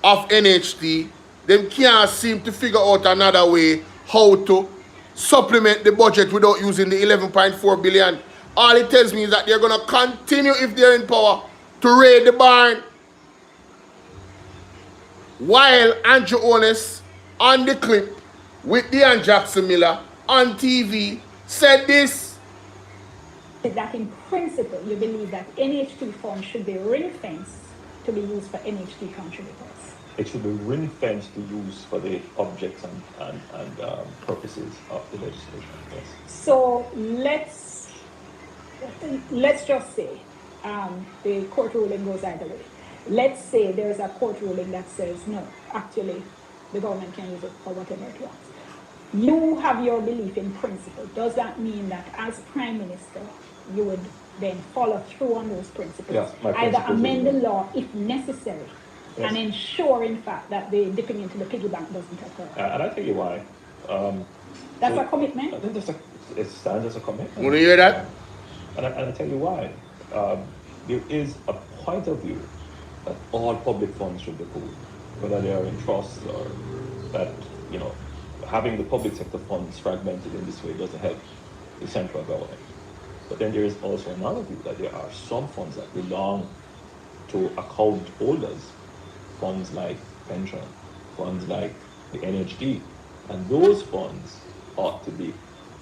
of NHT, they can't seem to figure out another way how to supplement the budget without using the 11.4 billion. All it tells me is that they're going to continue, if they're in power, to raid the barn. While Andrew Holness, on the clip with Dean Jackson Miller on TV, said this. That in principle, you believe that NHT funds should be ring-fenced to be used for NHT contributors. It should be ring-fenced to use for the objects and purposes of the legislation. Yes. So let's just say the court ruling goes either way. Let's say there's a court ruling that says no, actually the government can use it for whatever it wants. You have your belief in principle. Does that mean that as Prime Minister you would then follow through on those principles? Yes, either amend the law if necessary, yes, and ensure in fact that the dipping into the piggy bank doesn't occur? And I'll tell you why. That's a commitment? I think it stands as a commitment. Want to hear that? And I'll tell you why. There is a point of view that all public funds should be pooled, whether they are in trusts or that, you know, having the public sector funds fragmented in this way doesn't help the central government. But then there is also another view that there are some funds that belong to account holders, funds like pension, funds like the NHD, and those funds ought to be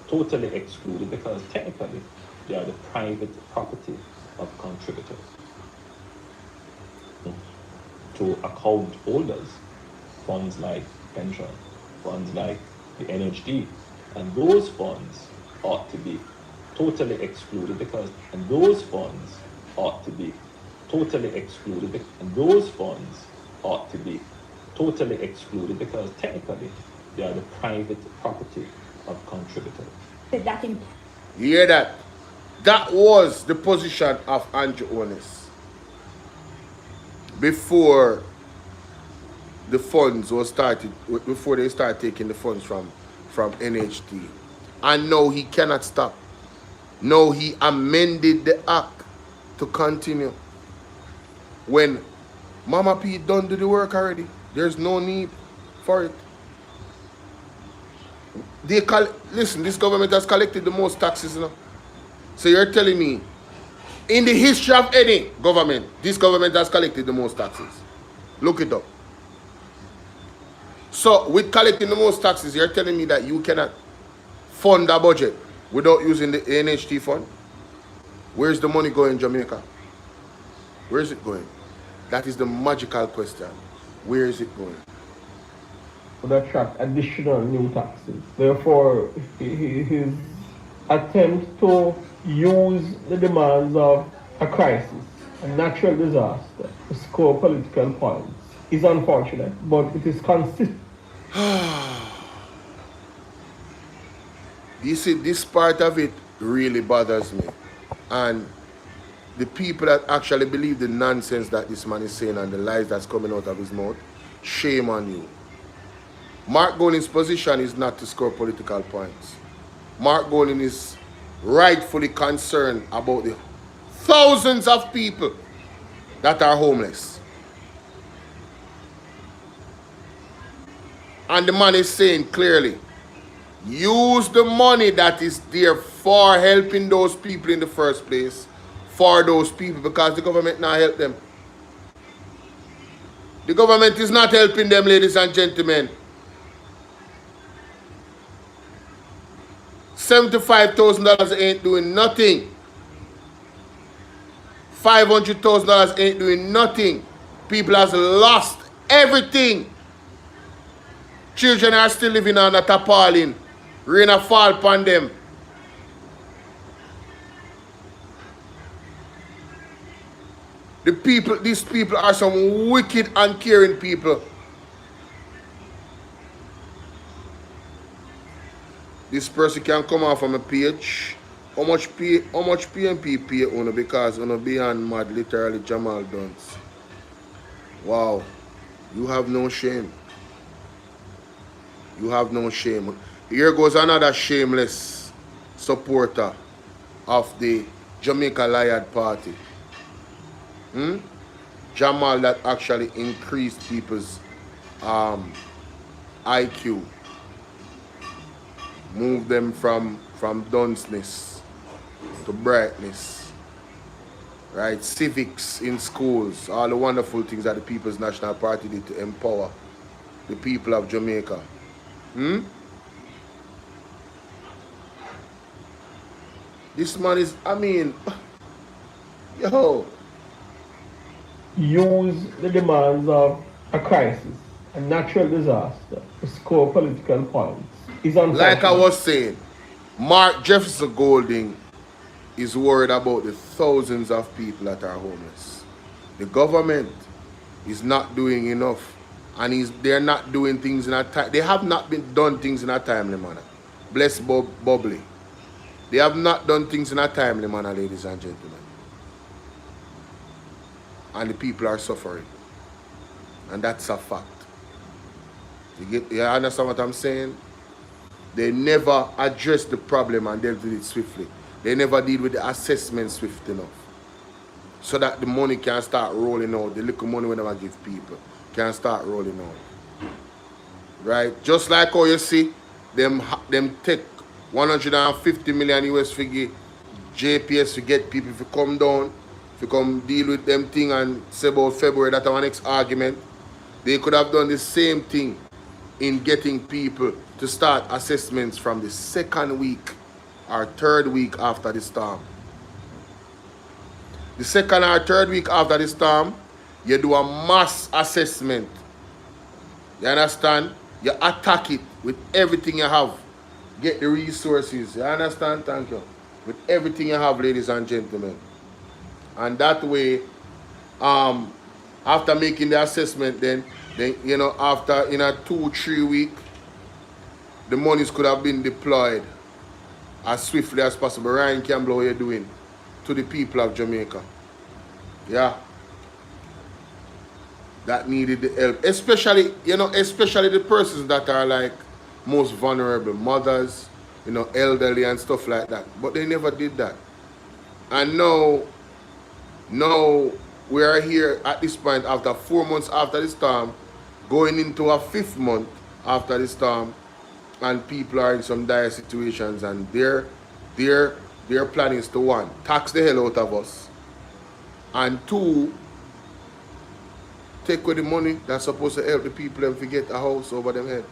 totally excluded because technically they are the private property of contributors. To account holders, funds like pension, funds like the NHD, and those funds ought to be totally excluded because, and those funds ought to be totally excluded, and those funds ought to be totally excluded because technically they are the private property of contributors. You hear that? That was the position of Andrew Holness before the funds was started, before they started taking the funds from NHT. And now he cannot stop. Now he amended the act to continue. When Mama P done do the work already, there's no need for it. Listen, this government has collected the most taxes, you know. So you're telling me, in the history of any government, this government has collected the most taxes. Look it up. So with collecting the most taxes, you're telling me that you cannot fund a budget without using the NHT fund? Where's the money going, Jamaica? Where is it going? That is the magical question. Where is it going? Would attract additional new taxes. Therefore, his attempt to use the demands of a crisis, a natural disaster, to score political points is unfortunate, but it is consistent. You see, this part of it really bothers me. And the people that actually believe the nonsense that this man is saying and the lies that's coming out of his mouth, shame on you. Mark Golding's position is not to score political points. Mark Golding is rightfully concerned about the thousands of people that are homeless. And the man is saying clearly, use the money that is there for helping those people in the first place, for those people, because the government now help them. The government is not helping them, ladies and gentlemen. $75,000 ain't doing nothing. $500,000 ain't doing nothing. People has lost everything. Children are still living on a tarpaulin. Rain a fall upon them. These people are some wicked, uncaring people. This person can come off from a page. How much PNP pay on because on beyond mad, literally Jamal Duns. Wow. You have no shame. You have no shame. Here goes another shameless supporter of the Jamaica Liard Party. Jamal that actually increased people's IQ. Move them from dunceness to brightness. Right? Civics in schools. All the wonderful things that the People's National Party did to empower the people of Jamaica. This man is, I mean, yo. Use the demands of a crisis, a natural disaster, to score political points. Like I was saying, Mark Jefferson Golding is worried about the thousands of people that are homeless. The government is not doing enough, and they're not doing things in a time. They have not been done things in a timely manner. Bless Bubbly. They have not done things in a timely manner, ladies and gentlemen. And the people are suffering. And that's a fact. You understand what I'm saying? They never address the problem and dealt with it swiftly. They never deal with the assessment swift enough. So that the money can start rolling out. The little money we never give people can start rolling out. Right? Just like how you see them take 150 million US figure JPS to get people to come down, to come deal with them thing and say about February, that's our next argument. They could have done the same thing in getting people to start assessments from the second week or third week after the storm. The second or third week after the storm, you do a mass assessment. You understand? You attack it with everything you have. Get the resources. You understand? Thank you. With everything you have, ladies and gentlemen. And that way, after making the assessment, then you know, after in a 2-3 week, the monies could have been deployed as swiftly as possible. Ryan Campbell, what you're doing to the people of Jamaica. Yeah. That needed the help. Especially, you know, especially the persons that are like most vulnerable, mothers, you know, elderly and stuff like that. But they never did that. And now we are here at this point after 4 months after the storm, going into a 5th month after the storm, and people are in some dire situations, and their plan is to 1, tax the hell out of us, and 2, take away the money that's supposed to help the people and forget a house over them head.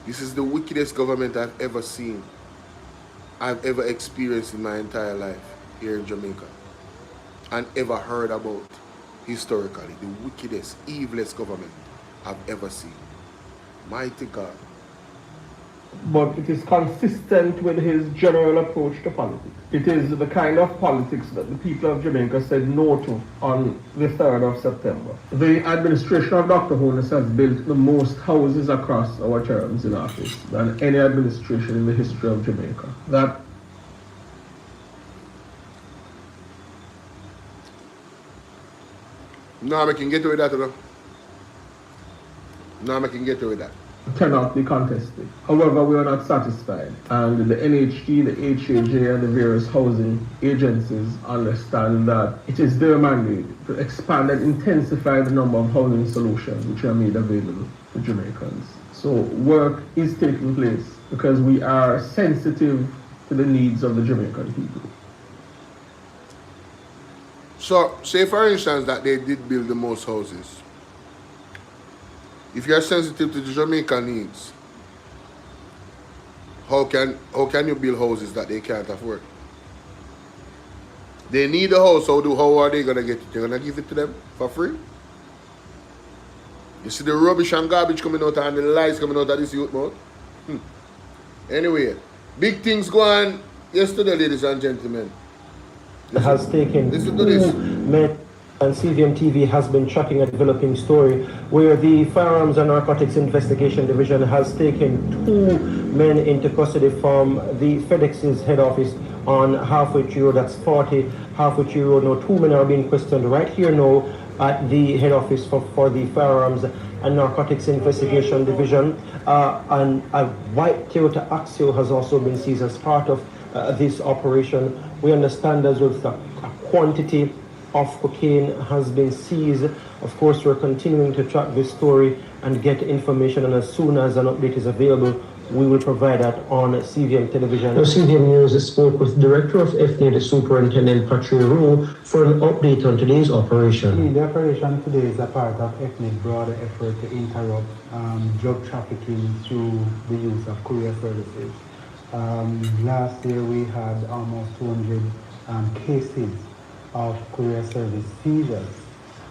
This is the wickedest government I've ever seen, I've ever experienced in my entire life here in Jamaica, and ever heard about historically. The wickedest, evilest government I've ever seen. Mighty God. But it is consistent with his general approach to politics. It is the kind of politics that the people of Jamaica said no to on the 3rd of September. The administration of Dr. Holness has built the most houses across our terms in office than any administration in the history of Jamaica. That No, I can get away with that, though. No, I can get away with that. Cannot be contested. However, we are not satisfied, and the NHT, the HAJ, and the various housing agencies understand that it is their mandate to expand and intensify the number of housing solutions which are made available to Jamaicans. So work is taking place because we are sensitive to the needs of the Jamaican people. So, say for instance that they did build the most houses. If you're sensitive to the Jamaican needs, how can you build houses that they can't afford? They need a house, how are they gonna get it? They're gonna give it to them for free? You see the rubbish and garbage coming out and the lies coming out of this youth mouth? Anyway, big things go on yesterday, ladies and gentlemen. Has taken listen to this. Men, and CVM TV has been tracking a developing story where the Firearms and Narcotics Investigation Division has taken 2 men into custody from the FedEx's head office on Halfway Tree Road, that's 40 Halfway Tree Road. Now 2 men are being questioned right here now at the head office for the Firearms and Narcotics Investigation Division. And a white Toyota Axio has also been seized as part of this operation. We understand as well that a quantity of cocaine has been seized. Of course, we're continuing to track this story and get information, and as soon as an update is available, we will provide that on CVM television. CVM News spoke with Director of FD, Superintendent Patrick Rowe, for an update on today's operation. The operation today is a part of ethnic broader effort to interrupt drug trafficking through the use of courier services. Last year we had almost 200 cases of courier service seizures,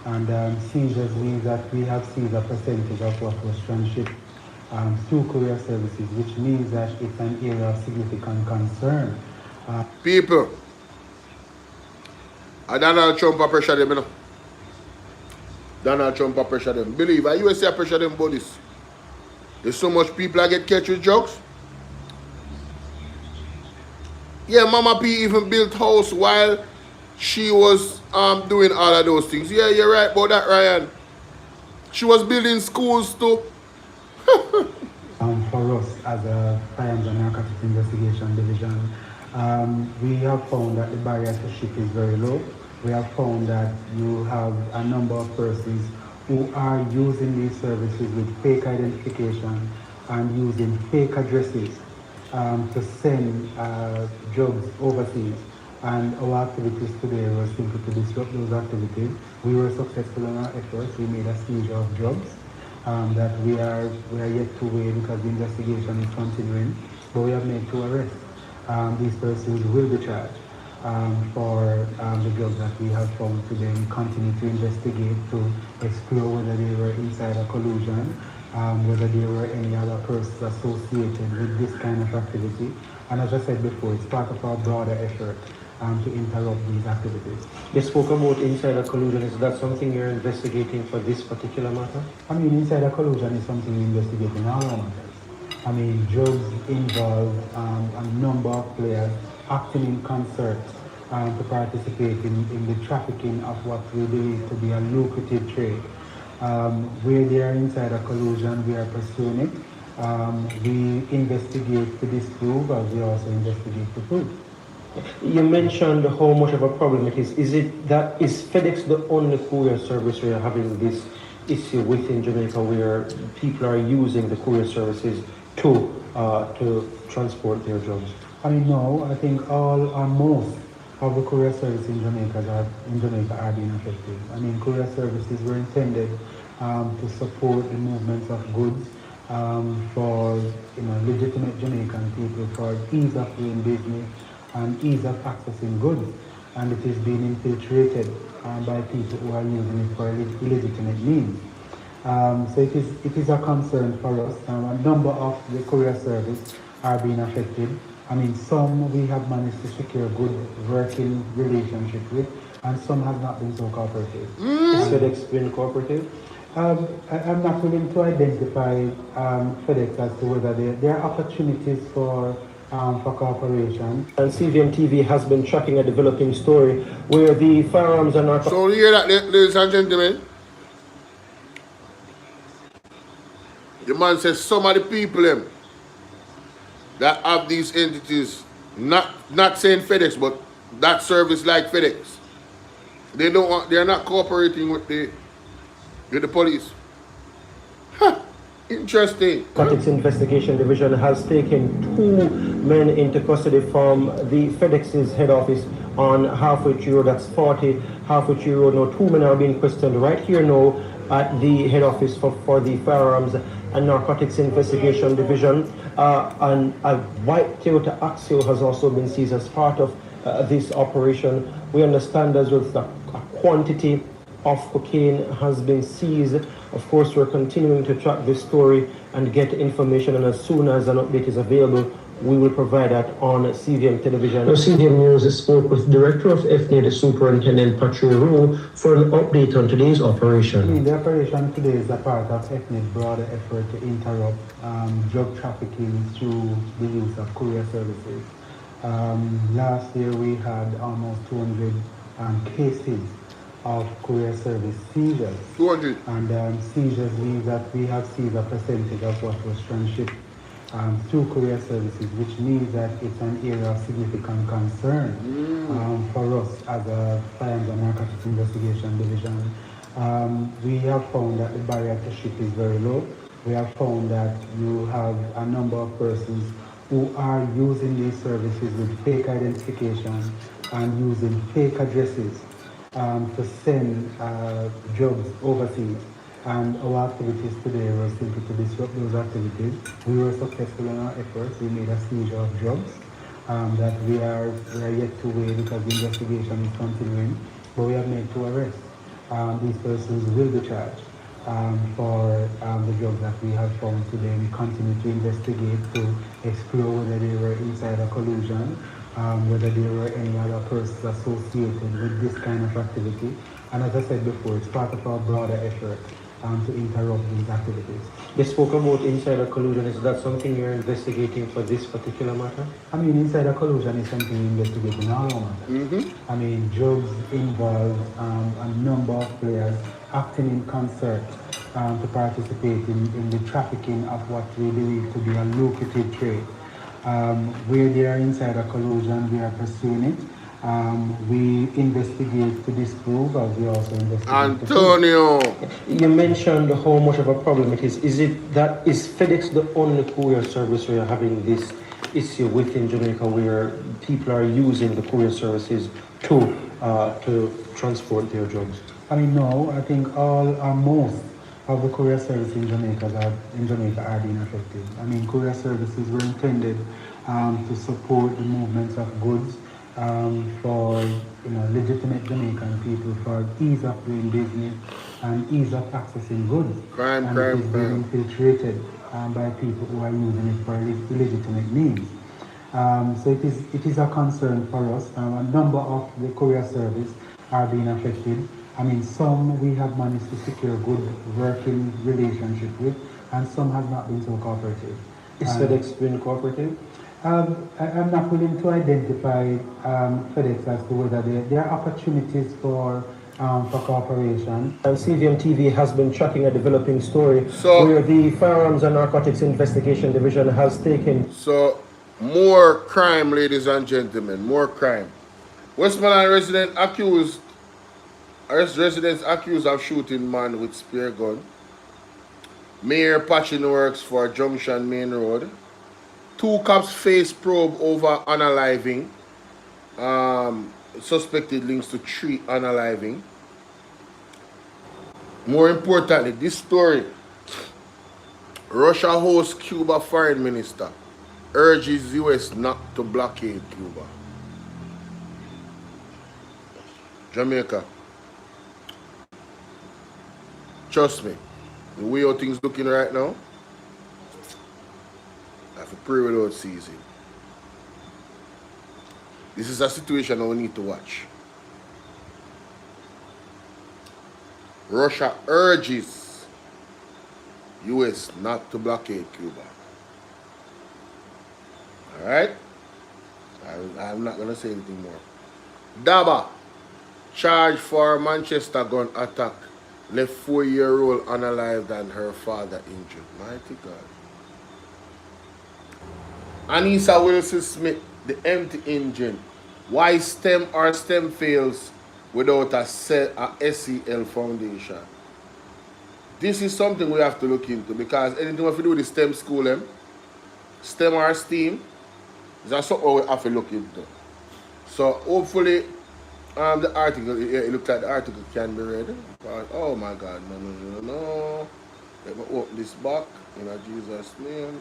and seizures means that we have seized a percentage of what was transshipped through courier services, which means that it's an area of significant concern. People, Donald Trump a pressure them, you know. Donald Trump a pressure them. Believe, USA pressure them about this. There's so much people that get catch with drugs. Yeah, Mama P even built house while she was doing all of those things. Yeah, you're right about that, Ryan. She was building schools too. For us as a Firearms and Narcotics Investigation Division, we have found that the barrier to ship is very low. We have found that you have a number of persons who are using these services with fake identification and using fake addresses to send drugs overseas. And our activities today were simply to disrupt those activities. We were successful in our efforts. We made a seizure of drugs that we are yet to weigh because the investigation is continuing. But we have made 2 arrests. These persons will be charged for the drugs that we have found today. We continue to investigate to explore whether they were inside a collusion, whether there were any other persons associated with this kind of activity. And as I said before, it's part of our broader effort to interrupt these activities. You spoke about insider collusion. Is that something you're investigating for this particular matter? I mean, insider collusion is something we investigate in all our matters. I mean, drugs involve a number of players acting in concert to participate in the trafficking of what we believe to be a lucrative trade. Where there are insider collusion, we are pursuing it. We investigate to disprove, as we also investigate to prove. You mentioned how much of a problem it is. Is FedEx the only courier service where you're having this issue within Jamaica where people are using the courier services to transport their drugs? I mean, no. I think all or most of the courier services in Jamaica are being affected. I mean, courier services were intended to support the movements of goods for legitimate Jamaican people for ease of doing business and ease of accessing goods, and it is being infiltrated by people who are using it for illegitimate means. So it is a concern for us. A number of the courier service are being affected. I mean, some we have managed to secure good working relationship with, and some have not been so cooperative. Is FedEx been cooperative? I'm not willing to identify FedEx as to whether there are opportunities for cooperation. And CVM TV has been tracking a developing story where the firearms and narcotics. So you hear that, ladies and gentlemen? The man says some of the people that have these entities, not saying FedEx, but that service like FedEx, they're not cooperating with the police. Huh. Interesting. Narcotics Investigation Division has taken 2 men into custody from the FedEx's head office on Halfway Road, that's 40 Halfway Road. Now, 2 men are being questioned right here now at the head office for the Firearms and Narcotics Investigation Division. And a white Toyota Axio has also been seized as part of this operation. We understand as well that a quantity of cocaine has been seized. Of course, we're continuing to track this story and get information, and as soon as an update is available, we will provide that on CVM television. CVM News spoke with Director of FNID Superintendent Patrick Rowe for an update on today's operation. The operation today is a part of FNID's broader effort to interrupt drug trafficking through the use of courier services. Last year we had almost 200 cases of courier service seizures. 200. And seizures means that we have seized a percentage of what was transshipped through courier services, which means that it's an area of significant concern for us as a Firearms and Narcotics Investigation Division. We have found that the barrier to ship is very low. We have found that you have a number of persons who are using these services with fake identification and using fake addresses to send drugs overseas. And our activities today were simply to disrupt those activities. We were successful in our efforts. We made a seizure of drugs that we are yet to weigh because the investigation is continuing. But we have made 2 arrests. These persons will be charged for the drugs that we have found today. We continue to investigate to explore whether they were inside a collusion, whether there were any other persons associated with this kind of activity. And as I said before, it's part of our broader effort to interrupt these activities. They spoke about insider collusion. Is that something you're investigating for this particular matter? I mean, insider collusion is something we investigate in all our matters. I mean, drugs involve a number of players acting in concert to participate in the trafficking of what we believe to be a lucrative trade. Where there are insider collusion, we are pursuing it. We investigate to disprove, as we also investigate. Antonio! You mentioned how much of a problem it is. Is FedEx the only courier service where you're having this issue within Jamaica where people are using the courier services to transport their drugs? I mean, no, I think all or most of the courier services in Jamaica are being affected. I mean, courier services were intended to support the movements of goods for legitimate Jamaican people, for ease of doing business and ease of accessing goods. Crime. It is being infiltrated by people who are using it for illegitimate means. So it is a concern for us. A number of the courier service are being affected. I mean, some we have managed to secure good working relationship with, and some have not been so cooperative. Is FedEx been cooperative? I'm not willing to identify FedEx as to whether there are opportunities for cooperation. And CVM TV has been tracking a developing story where the Firearms and Narcotics Investigation Division has taken. So, more crime, ladies and gentlemen, more crime. Westmoreland residents accused of shooting man with spear gun. Mayor patching works for Junction Main Road. 2 cops face probe over unaliving. Suspected links to 3 unaliving. More importantly, this story. Russia hosts Cuba foreign minister. Urges US not to blockade Cuba. Jamaica. Trust me. The way how things looking right now, I have to pray without ceasing. This is a situation that we need to watch. Russia urges US not to blockade Cuba. Alright? I'm not going to say anything more. Daba, charged for Manchester gun attack, left 4-year-old unalived and her father injured. Mighty God. Anissa Wilson Smith, the empty engine. Why STEM fails without a SEL foundation? This is something we have to look into because anything we have to do with the STEM school, STEM or STEAM, is something we have to look into. So hopefully the article, it looks like the article can be read. Oh my God, no. Let me open this back in Jesus' name.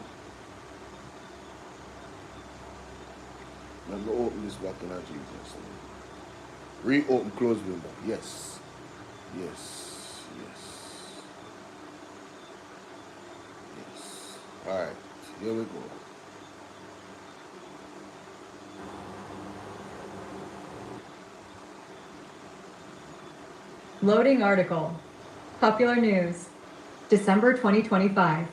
Let me open this back in Jesus' name. Reopen, close window. Yes. Alright, here we go. Loading article. Popular News. December 2025.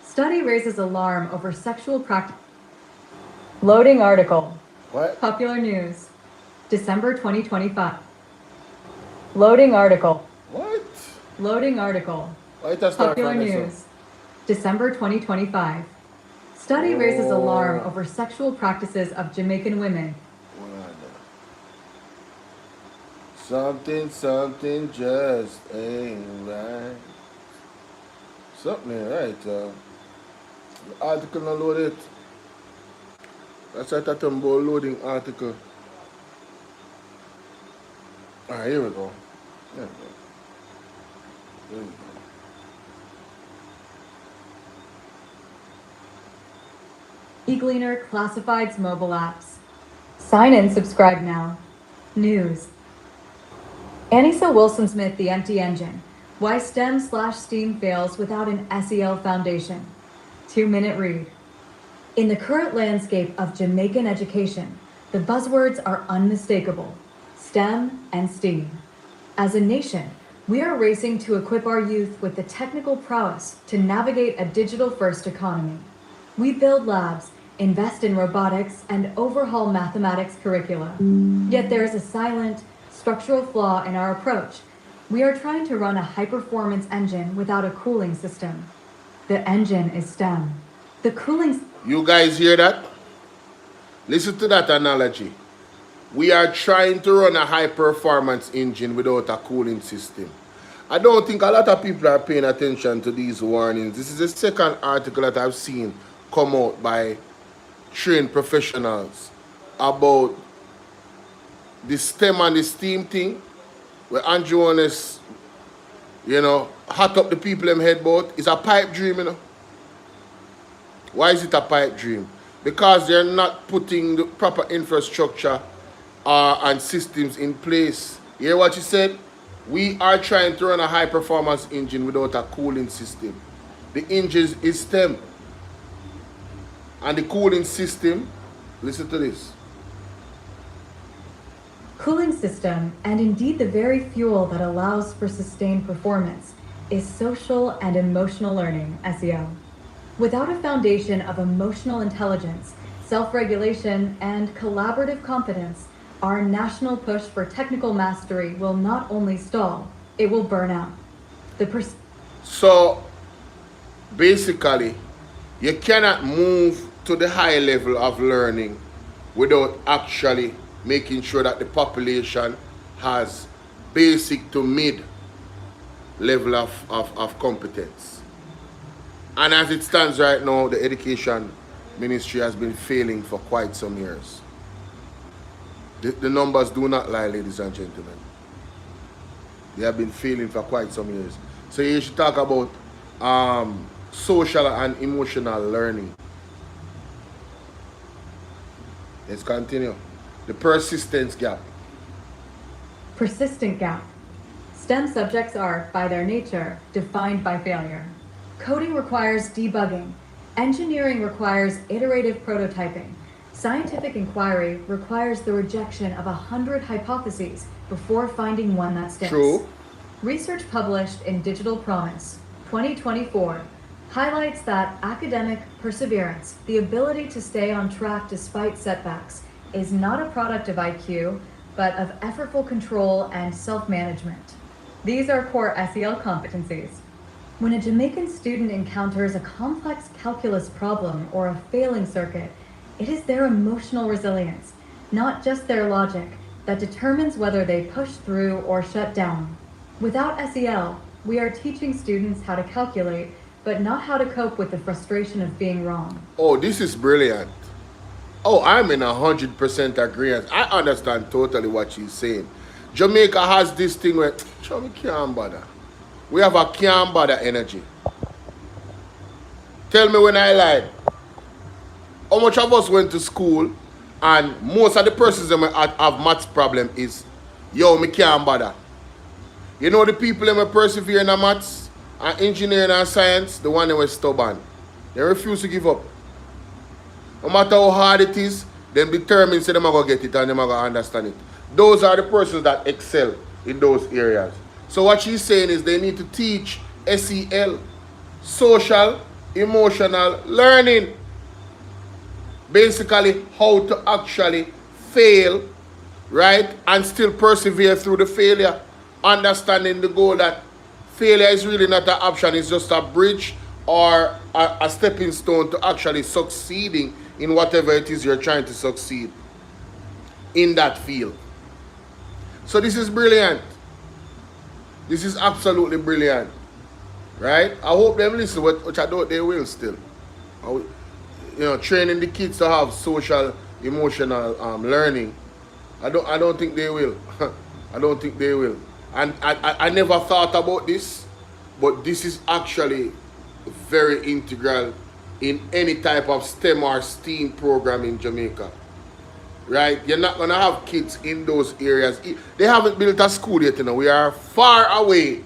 Study raises alarm over sexual practice. Loading article. What? Popular News. December 2025. Loading article. What? Loading article. Why it has start Popular from this one? News. December 2025. Study raises alarm over sexual practices of Jamaican women. Something just ain't right. Something ain't right. The article not loaded. That's why I thought I'm about loading article. Alright, here we go. Here we go. eGleaner Classifieds mobile apps. Sign in, subscribe now. News. Anissa Wilson Smith, The Empty Engine. Why STEM/STEAM fails without an SEL foundation. 2-minute read. In the current landscape of Jamaican education, the buzzwords are unmistakable: STEM and STEAM. As a nation, we are racing to equip our youth with the technical prowess to navigate a digital-first economy. We build labs, invest in robotics, and overhaul mathematics curricula. Yet there is a silent, structural flaw in our approach. We are trying to run a high-performance engine without a cooling system. The engine is STEM. The cooling... You guys hear that? Listen to that analogy. We are trying to run a high-performance engine without a cooling system. I don't think a lot of people are paying attention to these warnings. This is the second article that I've seen come out by trained professionals about the STEM and the STEAM thing, where Andrew Holness, hot up the people in head about. It's a pipe dream, Why is it a pipe dream? Because they're not putting the proper infrastructure and systems in place. You hear what she said? We are trying to run a high-performance engine without a cooling system. The engine is STEM. And the cooling system, listen to this. Cooling system, and indeed the very fuel that allows for sustained performance, is social and emotional learning, SEO. Without a foundation of emotional intelligence, self-regulation, and collaborative competence, our national push for technical mastery will not only stall, it will burn out. So, basically, you cannot move to the high level of learning without actually making sure that the population has basic to mid level of competence. And as it stands right now, the education ministry has been failing for quite some years. The numbers do not lie, ladies and gentlemen. They have been failing for quite some years. So you should talk about social and emotional learning. Let's continue. The persistence gap. Persistent gap. STEM subjects are, by their nature, defined by failure. Coding requires debugging. Engineering requires iterative prototyping. Scientific inquiry requires the rejection of 100 hypotheses before finding one that sticks. True. Research published in Digital Promise 2024 highlights that academic perseverance, the ability to stay on track despite setbacks, is not a product of IQ, but of effortful control and self-management. These are core SEL competencies. When a Jamaican student encounters a complex calculus problem or a failing circuit, it is their emotional resilience, not just their logic, that determines whether they push through or shut down. Without SEL, we are teaching students how to calculate, but not how to cope with the frustration of being wrong. Oh, this is brilliant. Oh, I'm in 100% agreement. I understand totally what she's saying. Jamaica has this thing where, show me can't bother. We have a can't bother energy. Tell me when I lied. How much of us went to school and most of the persons that have maths problem is, yo, me can't bother. You know the people that persevere in maths and engineering and science, the one that were stubborn. They refuse to give up. No matter how hard it is, them determined say them are going to get it and them are going to understand it. Those are the persons that excel in those areas. So what she's saying is they need to teach SEL, social, emotional learning. Basically how to actually fail, right, and still persevere through the failure. Understanding the goal that failure is really not an option, it's just a bridge or a stepping stone to actually succeeding in whatever it is you're trying to succeed in that field. So this is brilliant. This is absolutely brilliant, right? I hope them listen, which I don't, they will still. You know, training the kids to have social, emotional learning. I don't think they will. I don't think they will. And I never thought about this, but this is actually very integral in any type of STEM or STEAM program in Jamaica. Right? You're not going to have kids in those areas. They haven't built a school yet, you know. We are far away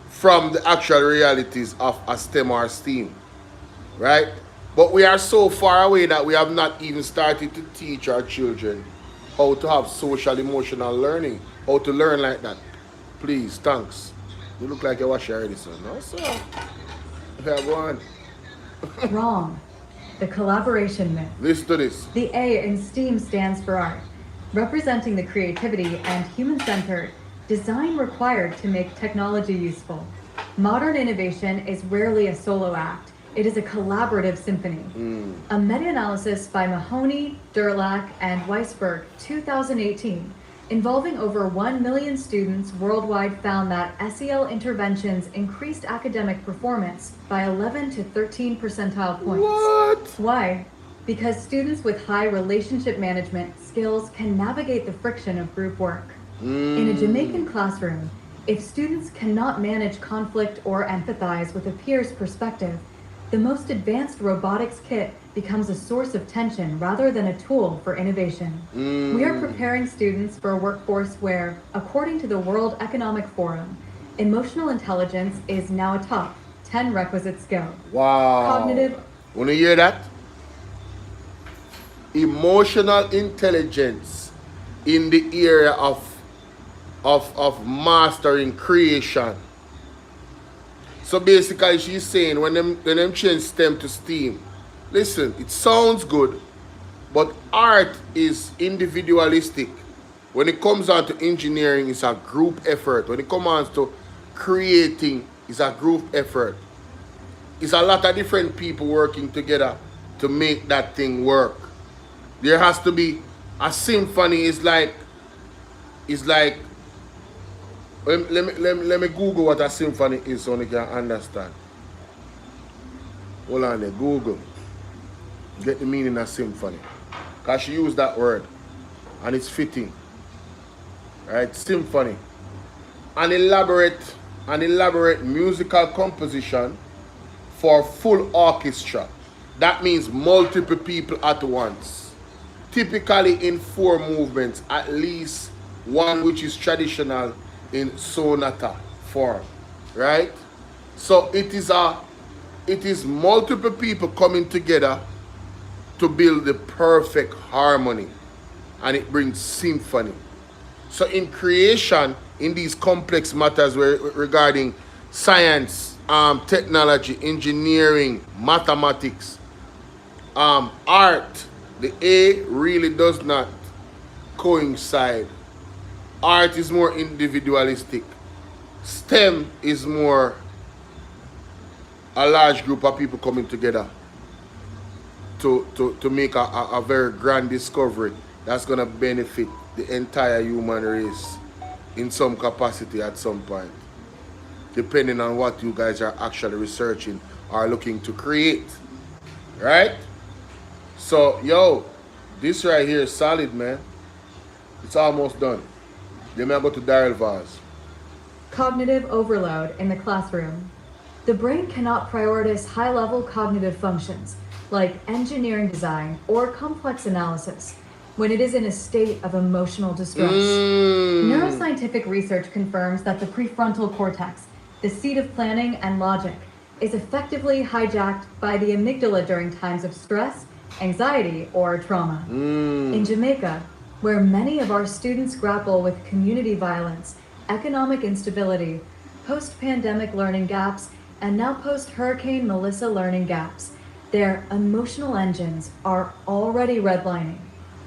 from the actual realities of a STEM or STEAM. Right? But we are so far away that we have not even started to teach our children how to have social emotional learning, how to learn like that. Please, thanks. You look like you wash already, son. No, sir. Yeah, go on. Wrong. The collaboration myth. Listen to this. The A in STEAM stands for art, representing the creativity and human-centered design required to make technology useful. Modern innovation is rarely a solo act. It is a collaborative symphony. A meta-analysis by Mahoney, Durlach, and Weisberg, 2018, involving over 1 million students worldwide found that SEL interventions increased academic performance by 11 to 13 percentile points. What? Why? Because students with high relationship management skills can navigate the friction of group work. In a Jamaican classroom, if students cannot manage conflict or empathize with a peer's perspective, the most advanced robotics kit becomes a source of tension rather than a tool for innovation. We are preparing students for a workforce where, according to the World Economic Forum, emotional intelligence is now a top 10 requisite skill. Wow. Cognitive. Want to hear that? Emotional intelligence in the area of mastering creation. So basically she's saying when them change STEM to STEAM, listen, it sounds good, but art is individualistic. When it comes down to engineering, it's a group effort. When it comes down to creating, it's a group effort. It's a lot of different people working together to make that thing work. There has to be a symphony. It's like let me Google what a symphony is so you can understand. Hold on there, Google. Get the meaning of symphony. Because she used that word. And it's fitting. Right? Symphony. An elaborate musical composition for full orchestra. That means multiple people at once. Typically in 4 movements, at least one which is traditional in sonata form, right? So it is multiple people coming together to build the perfect harmony, and it brings symphony. So in creation, in these complex matters regarding science, technology, engineering, mathematics, art, the A really does not coincide. Art is more individualistic. STEM is more a large group of people coming together to make a very grand discovery that's going to benefit the entire human race in some capacity at some point, depending on what you guys are actually researching or looking to create, right? So, yo, This right here is solid, man. It's almost done. Then I go to Daryl Vaz. Cognitive overload in the classroom. The brain cannot prioritize high-level cognitive functions like engineering design or complex analysis when it is in a state of emotional distress. Neuroscientific research confirms that the prefrontal cortex, the seat of planning and logic, is effectively hijacked by the amygdala during times of stress, anxiety, or trauma. In Jamaica, where many of our students grapple with community violence, economic instability, post-pandemic learning gaps, and now post-Hurricane Melissa learning gaps, their emotional engines are already redlining.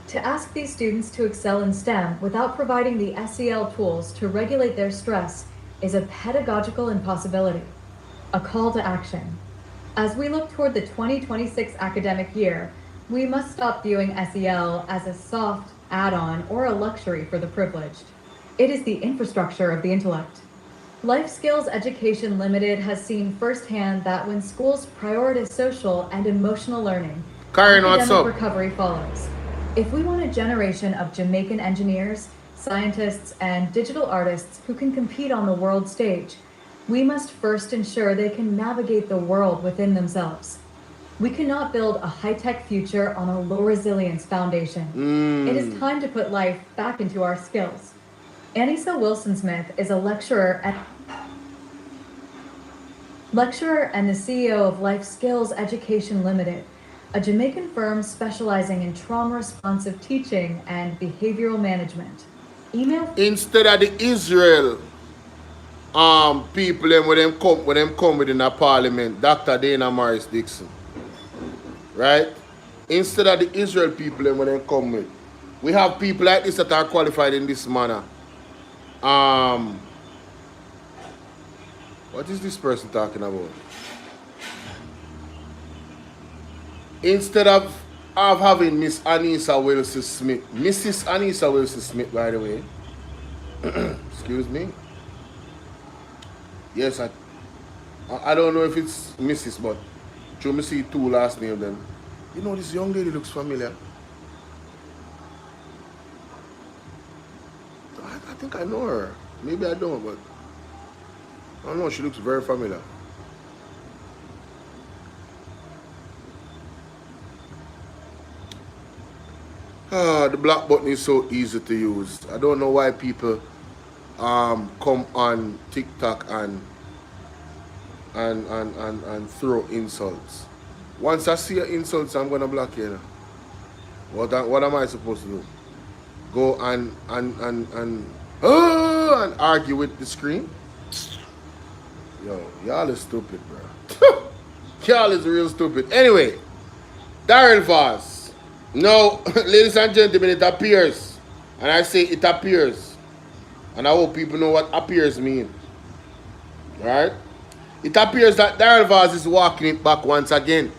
To ask these students to excel in STEM without providing the SEL tools to regulate their stress is a pedagogical impossibility. A call to action. As we look toward the 2026 academic year, we must stop viewing SEL as a soft add-on or a luxury for the privileged. It is the infrastructure of the intellect. Life Skills Education Limited has seen firsthand that when schools prioritize social and emotional learning, Karen, what's academic up? recovery follows. If we want a generation of Jamaican engineers, scientists, and digital artists who can compete on the world stage, we must first ensure they can navigate the world within themselves. We cannot build a high-tech future on a low resilience foundation. It is time to put life back into our skills. Anissa Wilson-Smith is a lecturer and the CEO of Life Skills Education Limited, a Jamaican firm specializing in trauma-responsive teaching and behavioral management. Instead of the Israel people them when them come within the parliament, Dr. Dana Morris Dixon. Right? Instead of the Israel people them when them come with. We have people like this that are qualified in this manner. What is this person talking about? Instead of having Miss Anissa Wilson Smith, Mrs. Anissa Wilson Smith, by the way. Excuse me. Yes, I don't know if it's Mrs. but you me see two last name then. You know, this young lady looks familiar. I think I know her. Maybe I don't, but I don't know. She looks very familiar. The black button is so easy to use. I don't know why people come on TikTok and throw insults. Once I see your insults, I'm gonna block you. What am I supposed to do? Go and argue with the screen? Yo, y'all is stupid, bro. Y'all is real stupid. Anyway, Daryl Vaz. No, ladies and gentlemen, it appears. And I say it appears. And I hope people know what appears mean. Alright? It appears that Daryl Vaz is walking it back once again.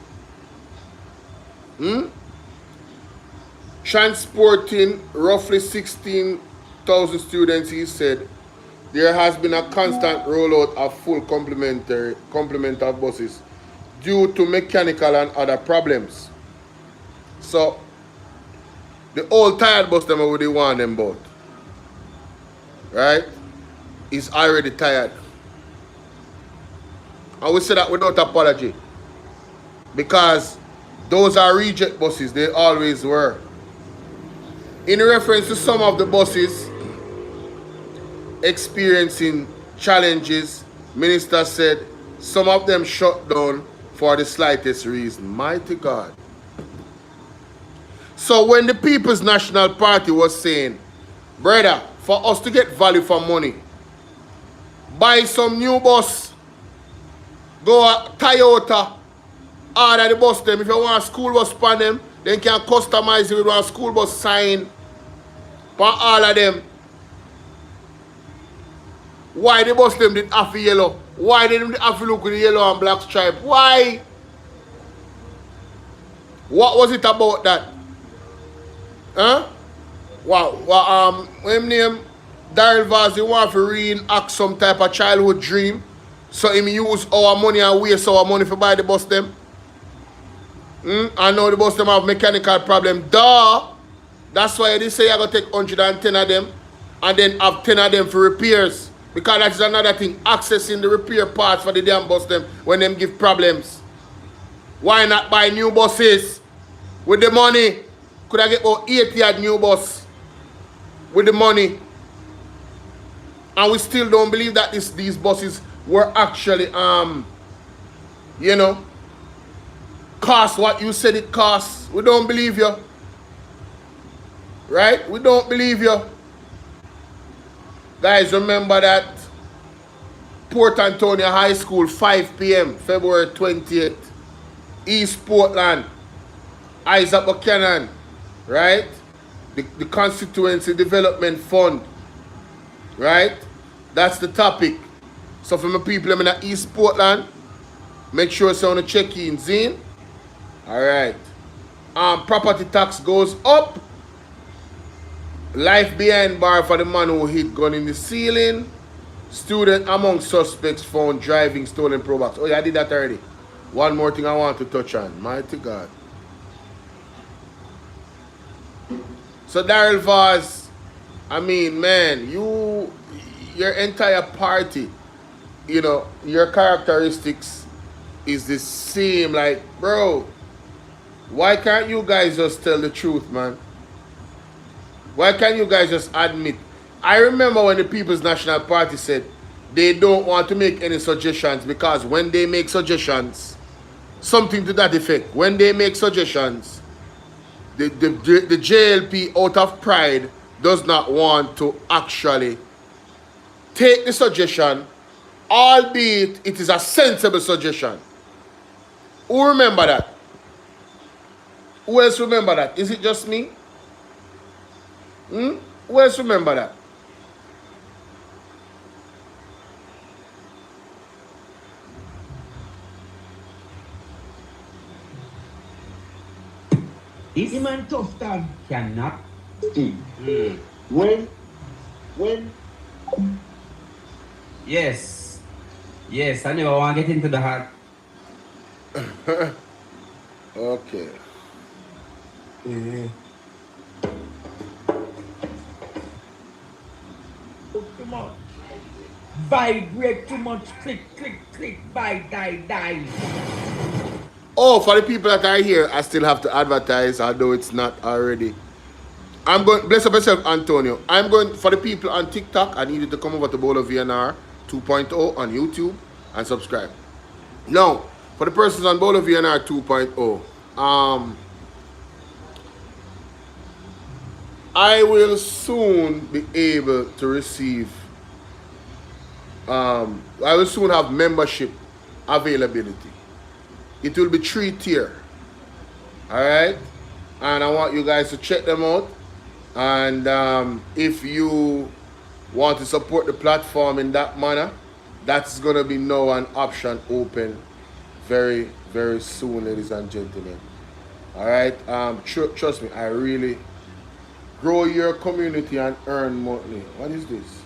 Transporting roughly 16,000 students, he said, there has been a constant rollout of full complement of buses due to mechanical and other problems. So, the old tired bus them would want them both. Right? Is already tired. And we say that without apology. Because those are reject buses, they always were. In reference to some of the buses experiencing challenges, Minister said some of them shut down for the slightest reason. Mighty God. So when the People's National Party was saying, brother, for us to get value for money, buy some new bus, go to Toyota, order the bus them. If you want a school bus for them, then you can customize it with a school bus sign for all of them. Why the bus them did have yellow? Why they didn't have to look with the yellow and black stripe? Why? What was it about that? Huh? Wow. When name Daryl Vaz, you want to reenact some type of childhood dream, so him use our money and waste our money to buy the bus them. I know the bus them have mechanical problem. Duh. That's why they say I gotta take 110 of them and then have 10 of them for repairs. Because that is another thing. Accessing the repair parts for the damn bus them when them give problems. Why not buy new buses? With the money. Could I get about 80 at new bus? With the money. And we still don't believe that these buses were actually you know, cost what you said it costs. We don't believe you. Right? We don't believe you. Guys, remember that Port Antonio High School, 5 p.m., February 28th. East Portland. Isaac Buchanan. Right? The Constituency Development Fund. Right? That's the topic. So for my people in East Portland, make sure so on the check-in, Zine. Alright. Property tax goes up. Life behind bar for the man who hit gun in the ceiling. Student among suspects found driving stolen Pro Box. Oh yeah, I did that already. One more thing I want to touch on. Mighty God. So Daryl Vaz, I mean, man, your entire party, you know, your characteristics is the same. Like, bro, why can't you guys just tell the truth, man? Why can't you guys just admit? I remember when the People's National Party said they don't want to make any suggestions because when they make suggestions, something to that effect, when they make suggestions, the JLP out of pride does not want to actually take the suggestion, albeit it is a sensible suggestion. Who remember that? Who else remember that? Is it just me? Who else remember that? This man tough time cannot see. When yes, I never want to get into the heart. Okay. Too much. Vibrate too much. Click, die. Oh, for the people that are here, I still have to advertise, although it's not already. I'm going, bless up yourself, Antonio. I'm going, for the people on TikTok, I need you to come over to Bolo VNR 2.0 on YouTube and subscribe. Now, for the persons on Bolo VNR 2.0, I will soon be able to receive, I will soon have membership availability. It will be 3-tier. Alright? And I want you guys to check them out. And if you want to support the platform in that manner, that's going to be now an option open very, very soon, ladies and gentlemen. Alright? Trust me, I really grow your community and earn money. What is this?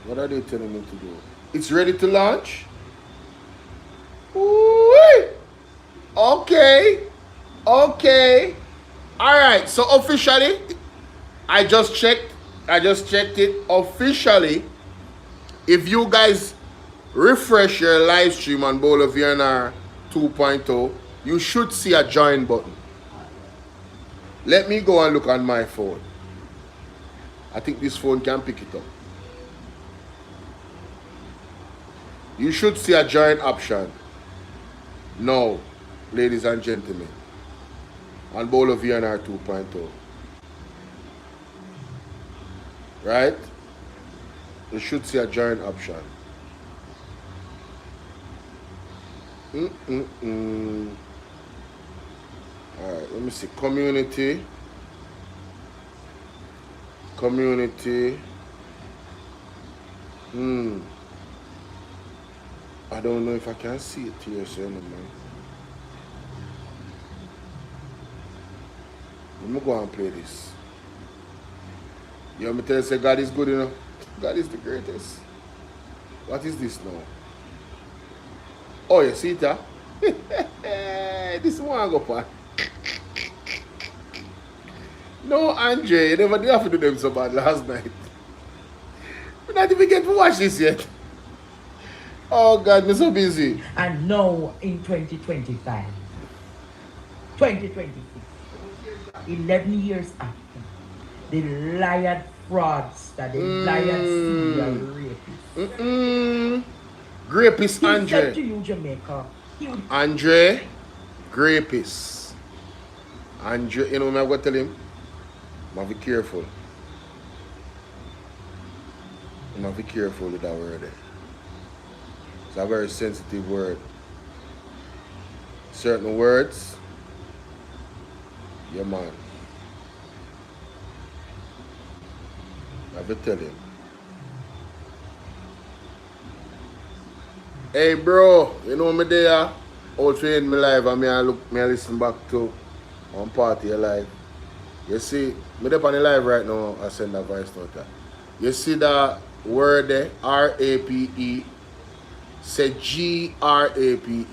What are they telling me to do? It's ready to launch? Ooh-wee. Okay. Alright, so officially, I just checked it officially. If you guys refresh your live stream on Bolo VNR 2.0, you should see a join button. Let me go and look on my phone. I think this phone can pick it up. You should see a join option. No, ladies and gentlemen, on Bolo VNR 2.0. Right? You should see a join option. Alright, let me see. Community. I don't know if I can see it here, so man. Let me go and play this. You want me to tell you, say God is good enough? God is the greatest. What is this now? Oh, you see it? This one go pa. No, Andre, you never did have to do them so bad last night. We not even get to watch this yet. Oh God, we're so busy. And now in 2025, 2026, 11 years after, the liar fraudster, the liar serial rapist. Grapist He Andre. said to you, Jamaica, he would Andre, grapist. Andre, you know what I'm going to tell him? Be careful. Be careful with that word there. It's a very sensitive word. Certain words, yeah man. I have to tell him. Hey bro, you know me there? Out in my life and I listen back to one party of life. You see, me up on the live right now, I send a voice note. You see that word there, R-A-P-E, say G-R-A-P-E.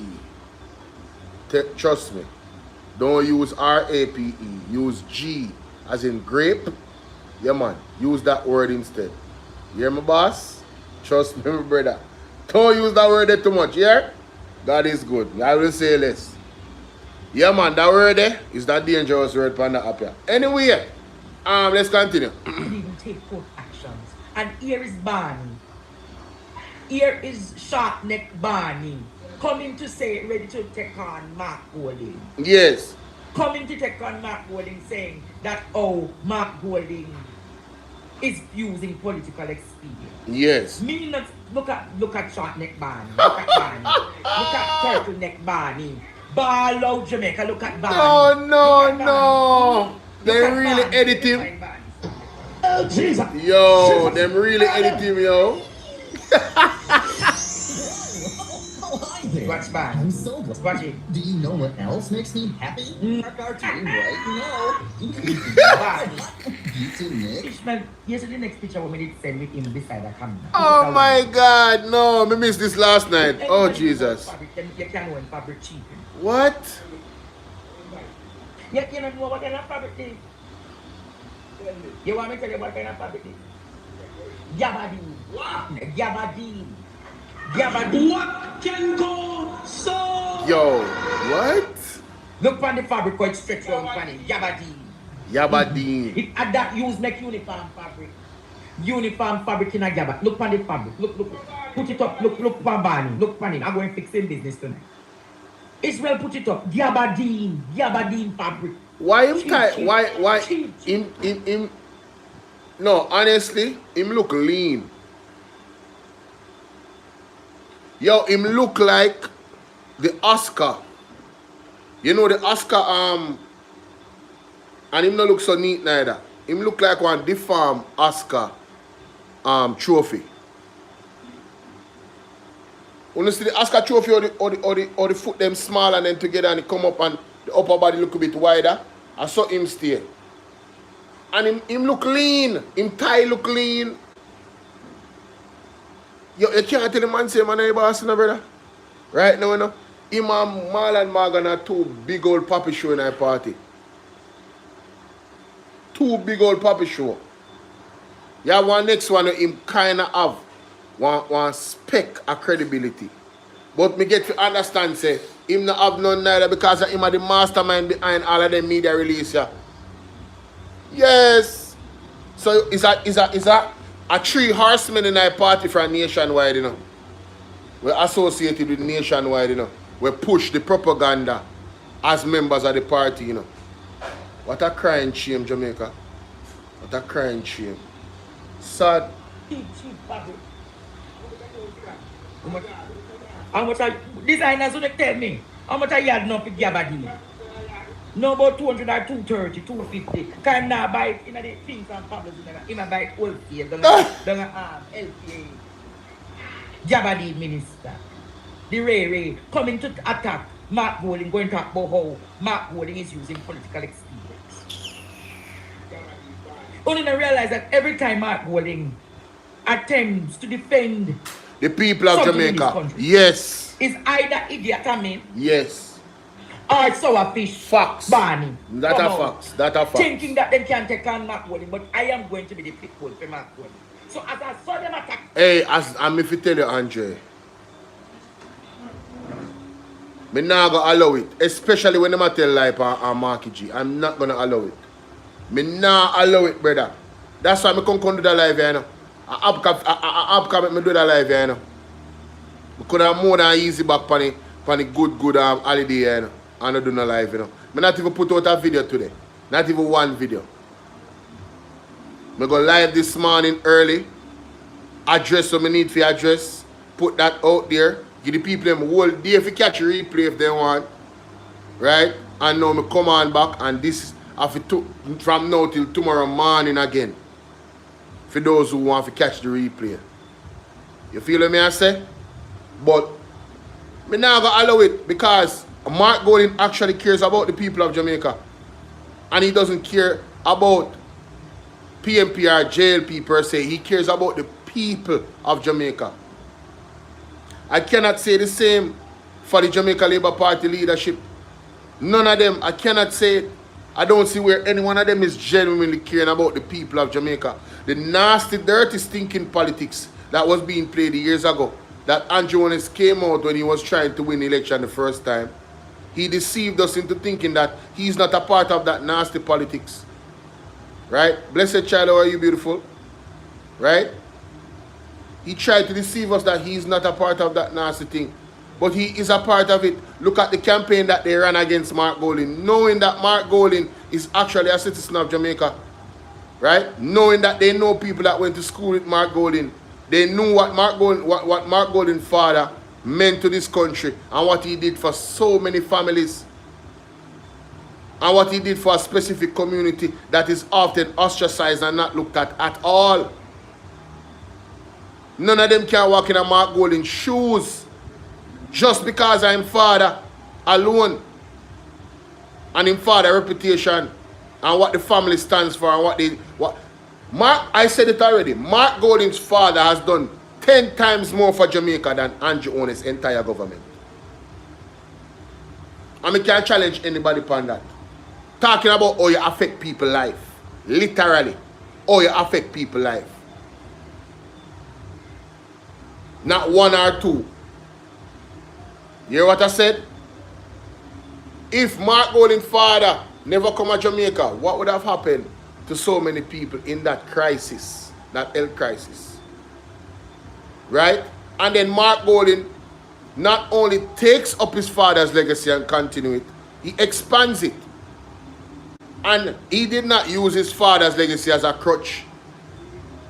Trust me. Don't use R-A-P-E, use G as in grape. Yeah man, use that word instead. You hear me boss? Trust me my brother. Don't use that word there too much, yeah? God is good. I will say less. Yeah man, that word there is that dangerous word for the app here. Anyway, let's continue. didn't take court actions. And here is Barney. Here is Short Neck Barney coming to say ready to take on Mark Golding. Yes. Coming to take on Mark Golding, saying that Mark Golding is using political experience. Yes. Me not look at Short Neck Barney. Look at Barney. Look at Turtleneck Barney. Bolo, Jamaica, look at Barney. No. They really edit him. Oh, Jesus. Yo, them really edit him, yo. Watch Barney. I'm so glad. Watch it. Do you know what else makes me happy? Our cartoon right Barney. now. You too, Nick. Ishmael, here's the next picture we did send with him beside the camera. Oh my God, no, me missed this last night. Oh Jesus. You can't win fabric cheap. What? You can't know what kind of fabric it is. You want me to tell you what kind of fabric it is? Gabardine. What? Gabardine. What can go so? Yo, what? Look on the fabric quite stretch around on it. Yabadeen. It had that use make uniform fabric. Uniform fabric in a gabard. Look on the fabric. Look. Put it up. Look for Barney. Look for him. I'm going to fix him business tonight. Israel put it up. Gabardine fabric. Why him why him no, honestly, him look lean. Yo, him look like the Oscar. You know the Oscar and him not look so neat neither. Him look like one deformed Oscar trophy. When you see the Oscar trophy or the foot them small and then together and it come up and the upper body look a bit wider, I saw him stay. And him look lean. Him tie look lean. Yo, you can't tell the man say man ain't boss, no brother. Right now, you know. Him and Marlon Morgan are two big old puppy show in our party. Two big old puppy show. Yeah, one next one him kinda have one speck of credibility. But me get to understand say him not have none neither because him are the mastermind behind all of them media release. Yeah. Yes. So is a three horsemen in our party from nationwide, you know. We're associated with nationwide, you know. We push the propaganda as members of the party, you know. What a crying shame, Jamaica. What a crying shame. Sad. How much designers would tell me? How much I had no for Gabardine? No about 200 or 230, 250. Can now buy it in the things and problems in a buy it wholesale. Don't LPA. Gabardine minister. The Ray coming to attack Mark Golding, going to talk about how Mark Golding is using political experience. Only to realize that every time Mark Golding attempts to defend the people of Jamaica, yes, is either idiot I mean, Yes. or sourfish. Facts. Barney. That Come are out. facts. That are facts. Thinking that they can take on Mark Golding, but I am going to be the pit bull for Mark Golding. So as I saw them attack. Hey, I'm if you tell you, Andre. Me not gonna allow it. Especially when them tell lie on Marky G. I'm not gonna allow it. Me not allow it, brother. That's why I come do the live here, you know. I make me do the live here, you know. We could have more than easy back on the good holiday here, you know. I don't do no live, you know. Me not even put out a video today. Not even one video. Me go live this morning early. Address what I need for address. Put that out there. Give the people them whole day if you catch a replay if they want. Right? And now me come on back and this from now till tomorrow morning again. For those who want to catch the replay. You feel what I say? But me not gonna allow it because Mark Golding actually cares about the people of Jamaica. And he doesn't care about PMP or JLP per se. He cares about the people of Jamaica. I cannot say the same for the Jamaica Labour Party leadership. None of them, I cannot say it. I don't see where any one of them is genuinely caring about the people of Jamaica. The nasty, dirty, stinking politics that was being played years ago, that Andrew Holness came out when he was trying to win the election the first time. He deceived us into thinking that he's not a part of that nasty politics. Right? Blessed child, how are you, beautiful? Right? He tried to deceive us that he's not a part of that nasty thing. But he is a part of it. Look at the campaign that they ran against Mark Golding. Knowing that Mark Golding is actually a citizen of Jamaica. Right? Knowing that they know people that went to school with Mark Golding. They knew what Mark Golding's father meant to this country. And what he did for so many families. And what he did for a specific community that is often ostracized and not looked at all. None of them can walk in a Mark Golding's shoes just because I'm father alone. And him father reputation and what the family stands for and Mark, I said it already, Mark Golding's father has done 10 times more for Jamaica than Andrew Holness' entire government. And we can't challenge anybody upon that. Talking about how you affect people's life. Literally. How you affect people's life. Not one or two. You hear what I said? If Mark Golding's father never come to Jamaica, what would have happened to so many people in that crisis, that health crisis? Right? And then Mark Golding not only takes up his father's legacy and continue it, he expands it. And he did not use his father's legacy as a crutch.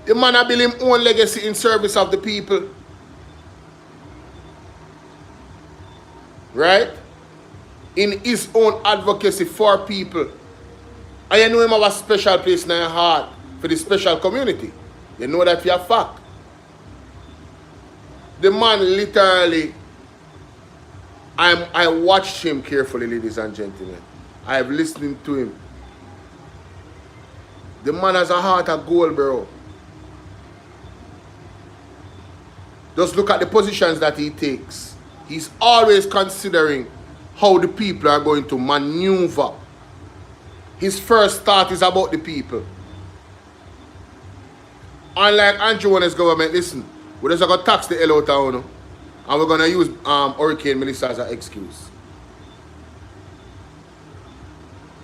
The man had built his own legacy in service of the people. Right? In his own advocacy for people. And you know him have a special place in your heart for the special community. You know that for a fact. The man literally, I watched him carefully, ladies and gentlemen. I have listened to him. The man has a heart of gold, bro. Just look at the positions that he takes. He's always considering how the people are going to maneuver. His first thought is about the people. Unlike Andrew Holness' government, listen, we're just going to tax the hell out of you, and we're going to use Hurricane Melissa as an excuse.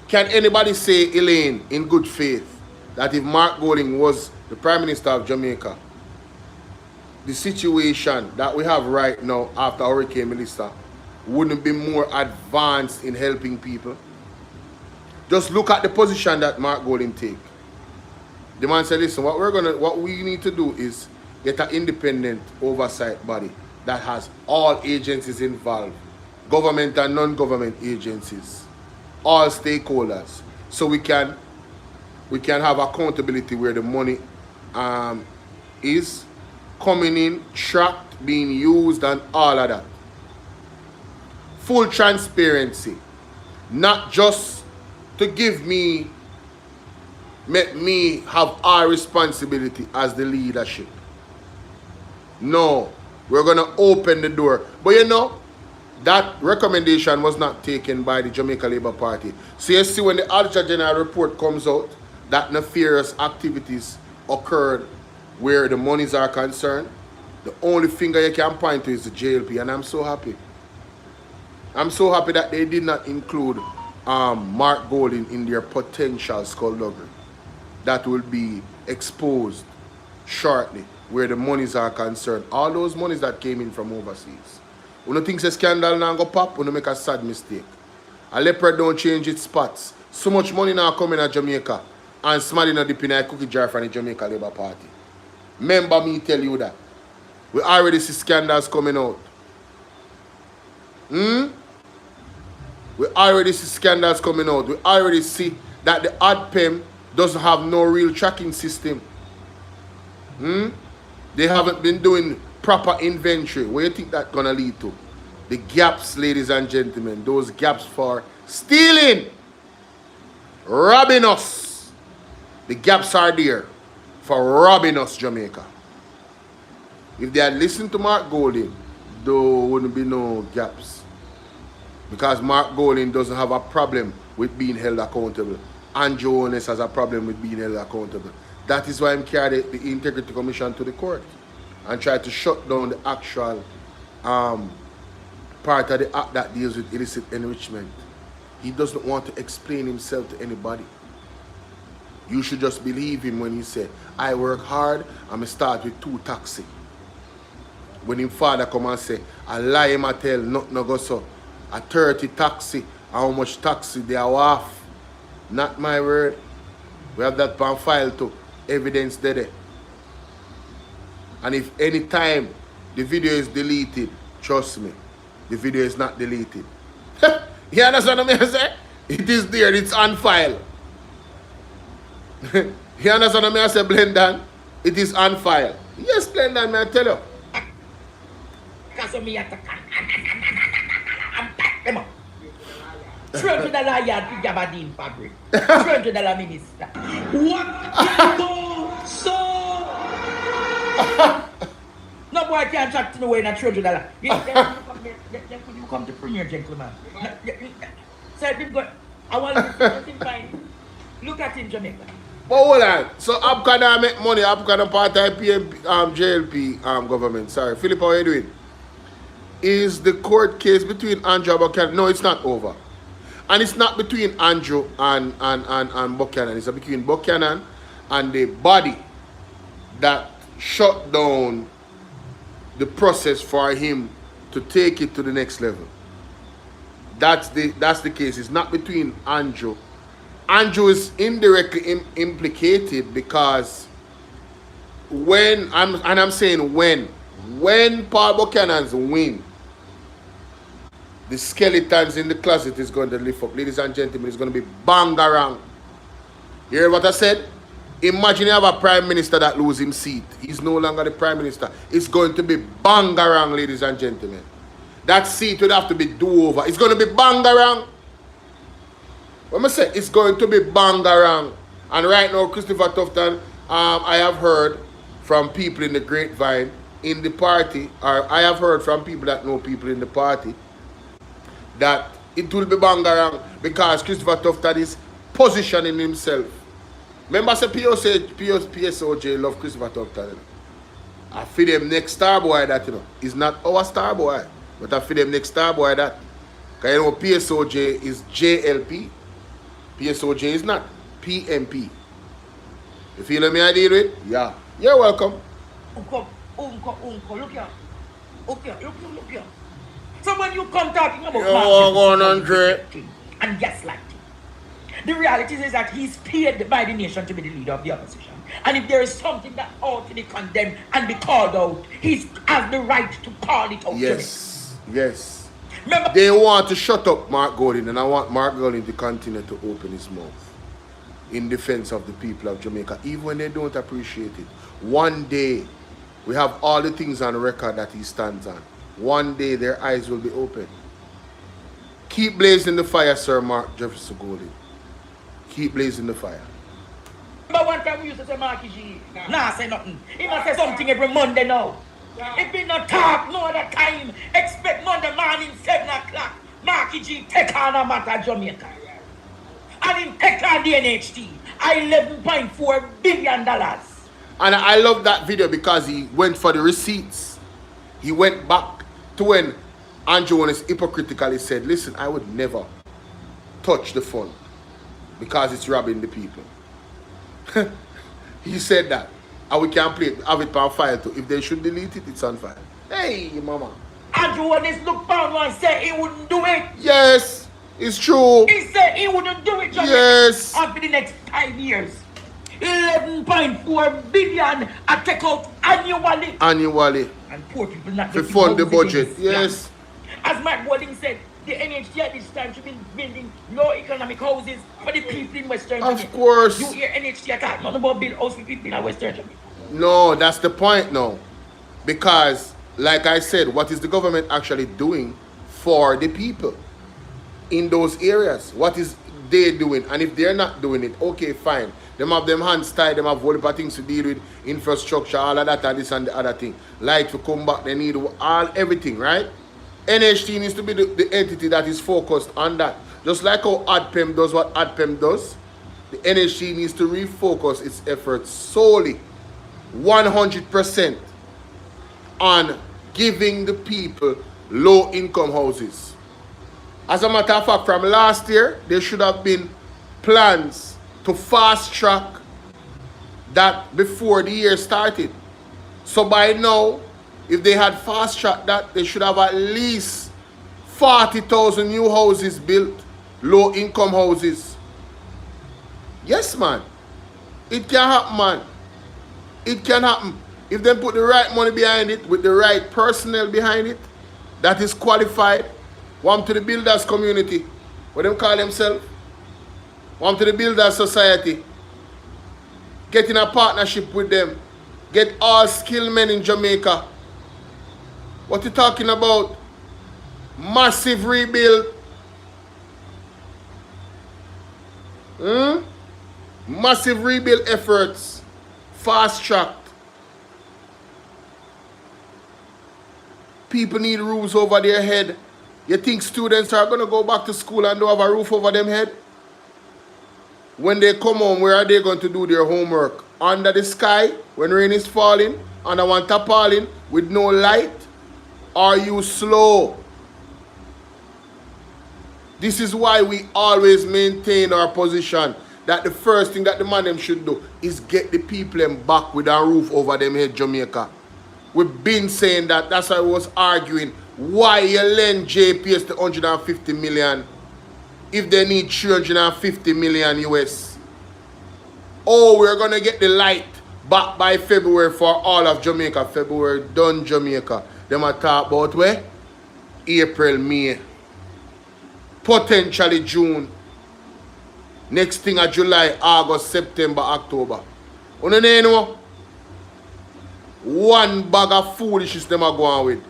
Can anybody say, Elaine, in good faith, that if Mark Golding was the Prime Minister of Jamaica, the situation that we have right now after Hurricane Melissa wouldn't be more advanced in helping people? Just look at the position that Mark Golding take. The man said, listen, what we need to do is get an independent oversight body that has all agencies involved, government and non-government agencies, all stakeholders, so we can have accountability where the money is coming in, tracked, being used, and all of that. Full transparency, not just to make me have our responsibility as the leadership. No, we're going to open the door. But you know, that recommendation was not taken by the Jamaica Labour Party. So you see when the Auditor General report comes out, that nefarious activities occurred where the monies are concerned, the only finger you can point to is the JLP, and I'm so happy. I'm so happy that they did not include Mark Golding in their potential skullduggery that will be exposed shortly where the monies are concerned. All those monies that came in from overseas. When you think a scandal now go pop, when you make a sad mistake. A leopard don't change its spots. So much money now coming to Jamaica and somebody not dip in a cookie jar from the Jamaica Labour Party. Remember me tell you that. We already see scandals coming out. We already see scandals coming out. We already see that the ADPEM doesn't have no real tracking system. They haven't been doing proper inventory. Where you think that's gonna lead to? The gaps, ladies and gentlemen, those gaps for stealing, robbing us. The gaps are there for robbing us, Jamaica. If they had listened to Mark Golding, there wouldn't be no gaps. Because Mark Golding doesn't have a problem with being held accountable. And Holness has a problem with being held accountable. That is why I'm carried the Integrity Commission to the court and try to shut down the actual part of the act that deals with illicit enrichment. He doesn't want to explain himself to anybody. You should just believe him when he said, I work hard, I'm start with 2 taxi. When him father come and say, I lie him I tell, nothing no go so. A 30 taxi, how much taxi they are off. Not my word. We have that on file too. Evidence there. And if any time the video is deleted, trust me, the video is not deleted. You understand what I say? It is there, it's on file. You understand what I say, Blendan? It is on file. Yes, Blendan, may I tell you? $300 yard to Gabardine fabric. $300 minister. What can go so? No boy can't chat to no way in a $300. You come to premier, gentlemen. So I want to see fine. Look at him, Jamaica. But hold on. So I'm gonna make money. I'm gonna part-time JLP government. Sorry, Philip, how are you doing? Is the court case between Andrew and Buchanan? No, it's not over. And it's not between Andrew and Buchanan. It's between Buchanan and the body that shut down the process for him to take it to the next level. That's the case. It's not between Andrew. Andrew is indirectly implicated because when Paul Buchanan's win, the skeletons in the closet is going to lift up. Ladies and gentlemen, it's going to be bangarang. You hear what I said? Imagine you have a prime minister that loses his seat. He's no longer the prime minister. It's going to be bangarang, ladies and gentlemen. That seat would have to be do-over. It's going to be bangarang. When I say it's going to be bangarang. And right now, Christopher Tufton, I have heard from people in the grapevine in the party, or I have heard from people that know people in the party, that it will be bangarang because Christopher Tufton is positioning himself. Remember, I said PSOJ love Christopher Tufton. I feel them next star boy that, you know, is not our star boy, but I feel them next star boy that. Because you know, PSOJ is JLP. PSOJ is not PMP. You feel me I deal with? Yeah. You're welcome. Uncle, look here. Okay, look here. So when you come talking about and gaslighting, the reality is that he's paid by the nation to be the leader of the opposition. And if there is something that ought to be condemned and be called out, he has the right to call it out. Yes, yes. Remember, they want to shut up Mark Golding, and I want Mark Golding to continue to open his mouth in defense of the people of Jamaica, even when they don't appreciate it. One day, we have all the things on record that he stands on. One day, their eyes will be open. Keep blazing the fire, Sir Mark Jefferson Golding. Keep blazing the fire. Remember one time we used to say Marky G, nah say nothing. He must say something every Monday now. If we not talk no other time, expect Monday morning 7 o'clock. Marky G take on a matter Jamaica. And in take on the NHT. $11.4 billion. And I love that video because he went for the receipts. He went back to when Andrew Holness hypocritically said, listen, I would never touch the fund because it's robbing the people. He said that. And we can play it, have it on file too. If they should delete it, it's on file. Hey, mama. Andrew Holness looked down and said he wouldn't do it. Yes, it's true. He said he wouldn't do it, Jamaica. Yes. After the next 5 years. 11.4 billion I take out annually. Annually. And poor people not To getting fund the houses budget. in this Yes. land. As Matt Golding said, the NHG at this time should be building low economic houses for the people in Western Jamaica. Of course. You hear NHG talk nothing about build house for people in Western Jamaica. No, that's the point now. Because, like I said, what is the government actually doing for the people in those areas? What is they doing? And if they're not doing it, okay, fine. Them have them hands tied, them have whole heap of things to deal with, infrastructure, all of that and this and the other thing. Light to come back, they need everything, right? NHT needs to be the entity that is focused on that. Just like how ADPEM does what ADPEM does, the NHT needs to refocus its efforts solely 100% on giving the people low-income houses. As a matter of fact, from last year, there should have been plans to fast-track that before the year started. So by now, if they had fast-tracked that, they should have at least 40,000 new houses built, low-income houses. Yes, man. It can happen, man. It can happen. If they put the right money behind it, with the right personnel behind it, that is qualified, one to the builders community, what them call themselves, one to the builders society, get in a partnership with them, get all skilled men in Jamaica. What you talking about? Massive rebuild. Massive rebuild efforts. Fast-tracked. People need roofs over their head. You think students are going to go back to school and don't have a roof over their head? When they come home, where are they going to do their homework? Under the sky, when rain is falling, under one tarpaulin, with no light? Are you slow? This is why we always maintain our position that the first thing that the man them should do is get the people them back with a roof over them head, Jamaica. We've been saying that. That's why I was arguing why you lend JPS the 150 million if they need 350 million US. Oh, we're going to get the light back by February for all of Jamaica. February done Jamaica. Them are talk about where? April, May. Potentially June. Next thing are July, August, September, October. You know? One bag of foolishness them are going with.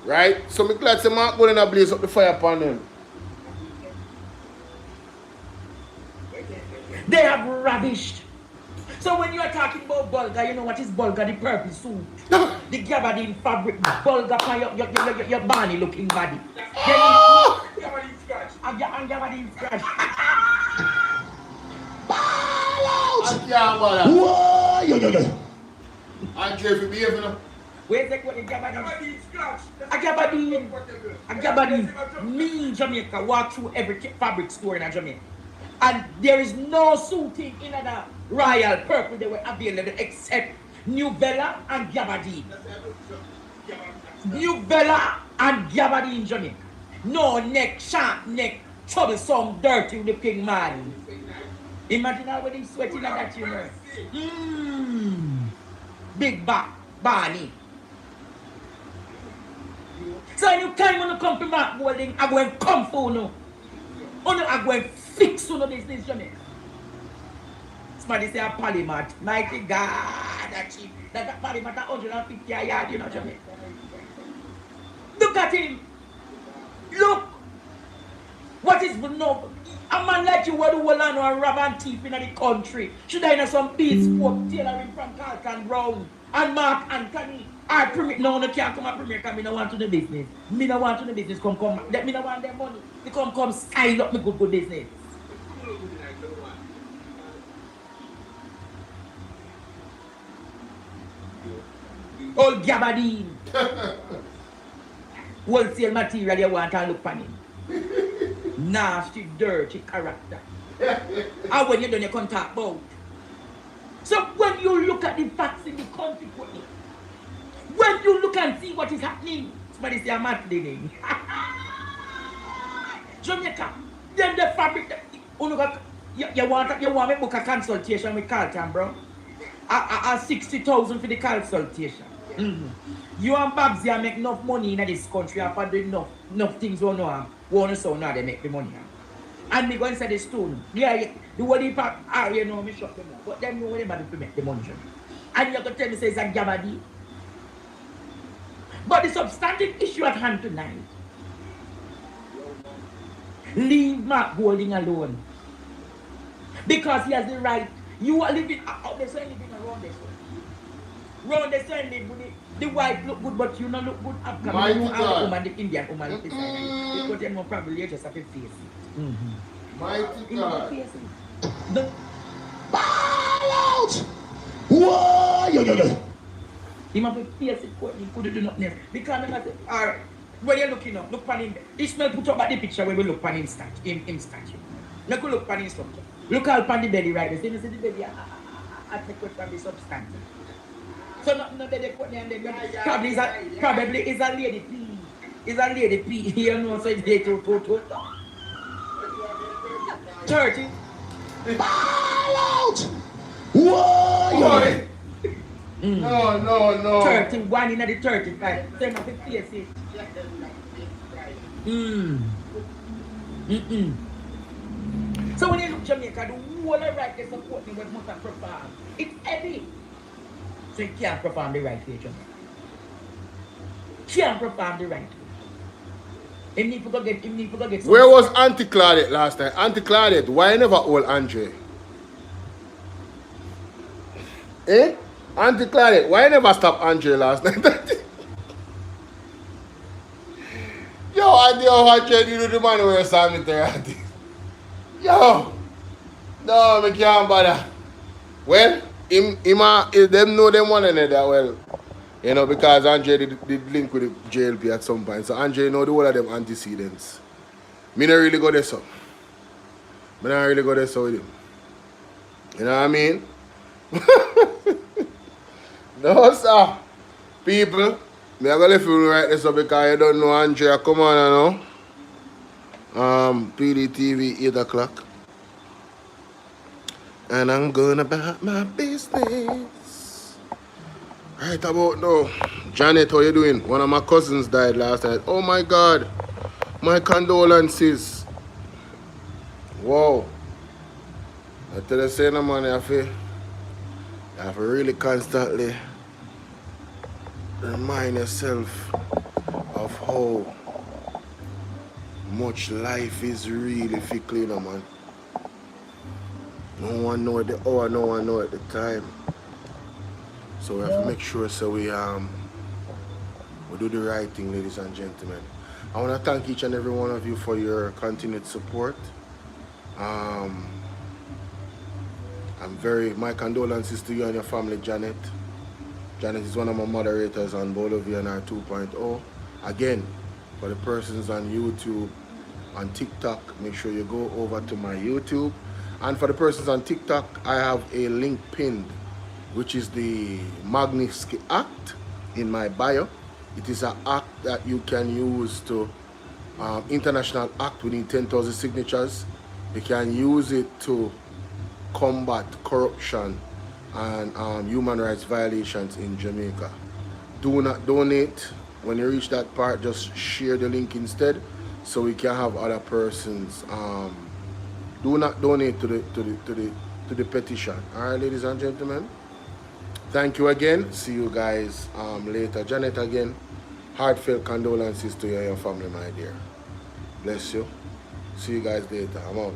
Right? So I'm glad some are going to blaze up the fire upon them. They have ravished. So when you are talking about Bulga, you know what is Bulga? The purple suit. The gabardine fabric. Bulga for your Barney looking body. Gabardine scratch. And gabardine scratch. Whoa! Andre, if you behave, you know. Where's that? What is gabardine scratch? A gabardine. Me in Jamaica walk through every fabric store in Jamaica. And there is no suiting in a royal purple they were available except New Bella and Gabardine. New Bella and Gabardine, Jamaica. No neck, sharp neck, troublesome, dirty looking man. Imagine how when he's sweating like that, you know. Big back, Barney. So when you come on the company back holding, I'm going to come for you. I'm going to fix all of this, Jamaica. Somebody say a polymat. Mighty God, that cheap. That polymat 150 a yard, you know, Jamaica. Look at him. Look. What is no? A man like you would do well and rob and thief in the country. Should I know some beats folk tailoring from Carlton Brown And Mark Anthony. I permit no can't come and premier because I don't want to do business. Me no want to do business. Come. Let me no want their money. They come style up me good business. Old gabardine. Wholesale material you want to look on him. Nasty, dirty character. And when you done you can't talk about. So when you look at the facts in the country, when you look and see what is happening, somebody say I'm not living. Jamaica, then the fabric, you want me book a consultation with Carlton, bro? A 60,000 for the consultation. Mm-hmm. You and Babsy make enough money in this country after doing enough things we know. We so now they make the money. And me go inside the stone. Yeah, the one you know me shop them up. But them know anybody to make the money. And you have to tell me say it's a gabardine. But the substantive issue at hand tonight. Leave Mark Golding alone. Because he has the right. You are living out there, so living around this way. Round the sun, the white look good, but you not look good after the woman, the Indian woman look beside you. Because you probably just have to face it. Mighty God. Ball out! Whoa! He must face it, he couldn't do nothing else. Because I say, alright, when you're looking up, look at him. Ishmael put up at the picture where we look at him statue. Look at him structure. Look up on the belly right there. You see the belly, I take it from the substance. So nothing no belly put there probably is a lady P. Is a lady P. You know, so it's there to 30. Ball out! Whoa! No. 31 in the 35. Then I can face it. So when you look Jamaica, the whole of right they support me with must have perform. It's heavy. So you can't perform the right way, Jamaica. Can't perform the right way. Him need to go get some. Where was Auntie Claudette last time? Auntie Claudette, why you never hold Andre? Eh? Auntie Claudette, why you never stop Andre last night? Yo, Auntie, how Andre you do the man where you saw me there, Auntie? Yo! No, I can't bother. Well, them know them one another well. You know, because Andre did link with the JLP at some point. So Andre know the whole of them antecedents. Me not really go there so. Me not really go there so with him. You know what I mean? No, sir. People, me are going to feel right there so because you don't know Andre. Come on now. PDTV 8 o'clock. And I'm going about my business. Right about now. Janet, how you doing? One of my cousins died last night. Oh my God. My condolences. Wow. I tell you, say no man, you have to really constantly remind yourself of how much life is really fickle, you know, man. No one know at the hour, no one know at the time. So we have to make sure so we do the right thing, ladies and gentlemen. I want to thank each and every one of you for your continued support. My condolences to you and your family, Janet. Janet is one of my moderators on Bolo VNR 2.0. Again, for the persons on YouTube, on TikTok, make sure you go over to my YouTube. And for the persons on TikTok, I have a link pinned, which is the MAGNITSKY Act in my bio. It is an act that you can use to, international act, we need 10,000 signatures. You can use it to combat corruption and human rights violations in Jamaica. Do not donate. When you reach that part, just share the link instead so we can have other persons. Do not donate to the petition. All right, ladies and gentlemen. Thank you again. See you guys later. Janet, again, heartfelt condolences to you and your family, my dear. Bless you. See you guys later. I'm out.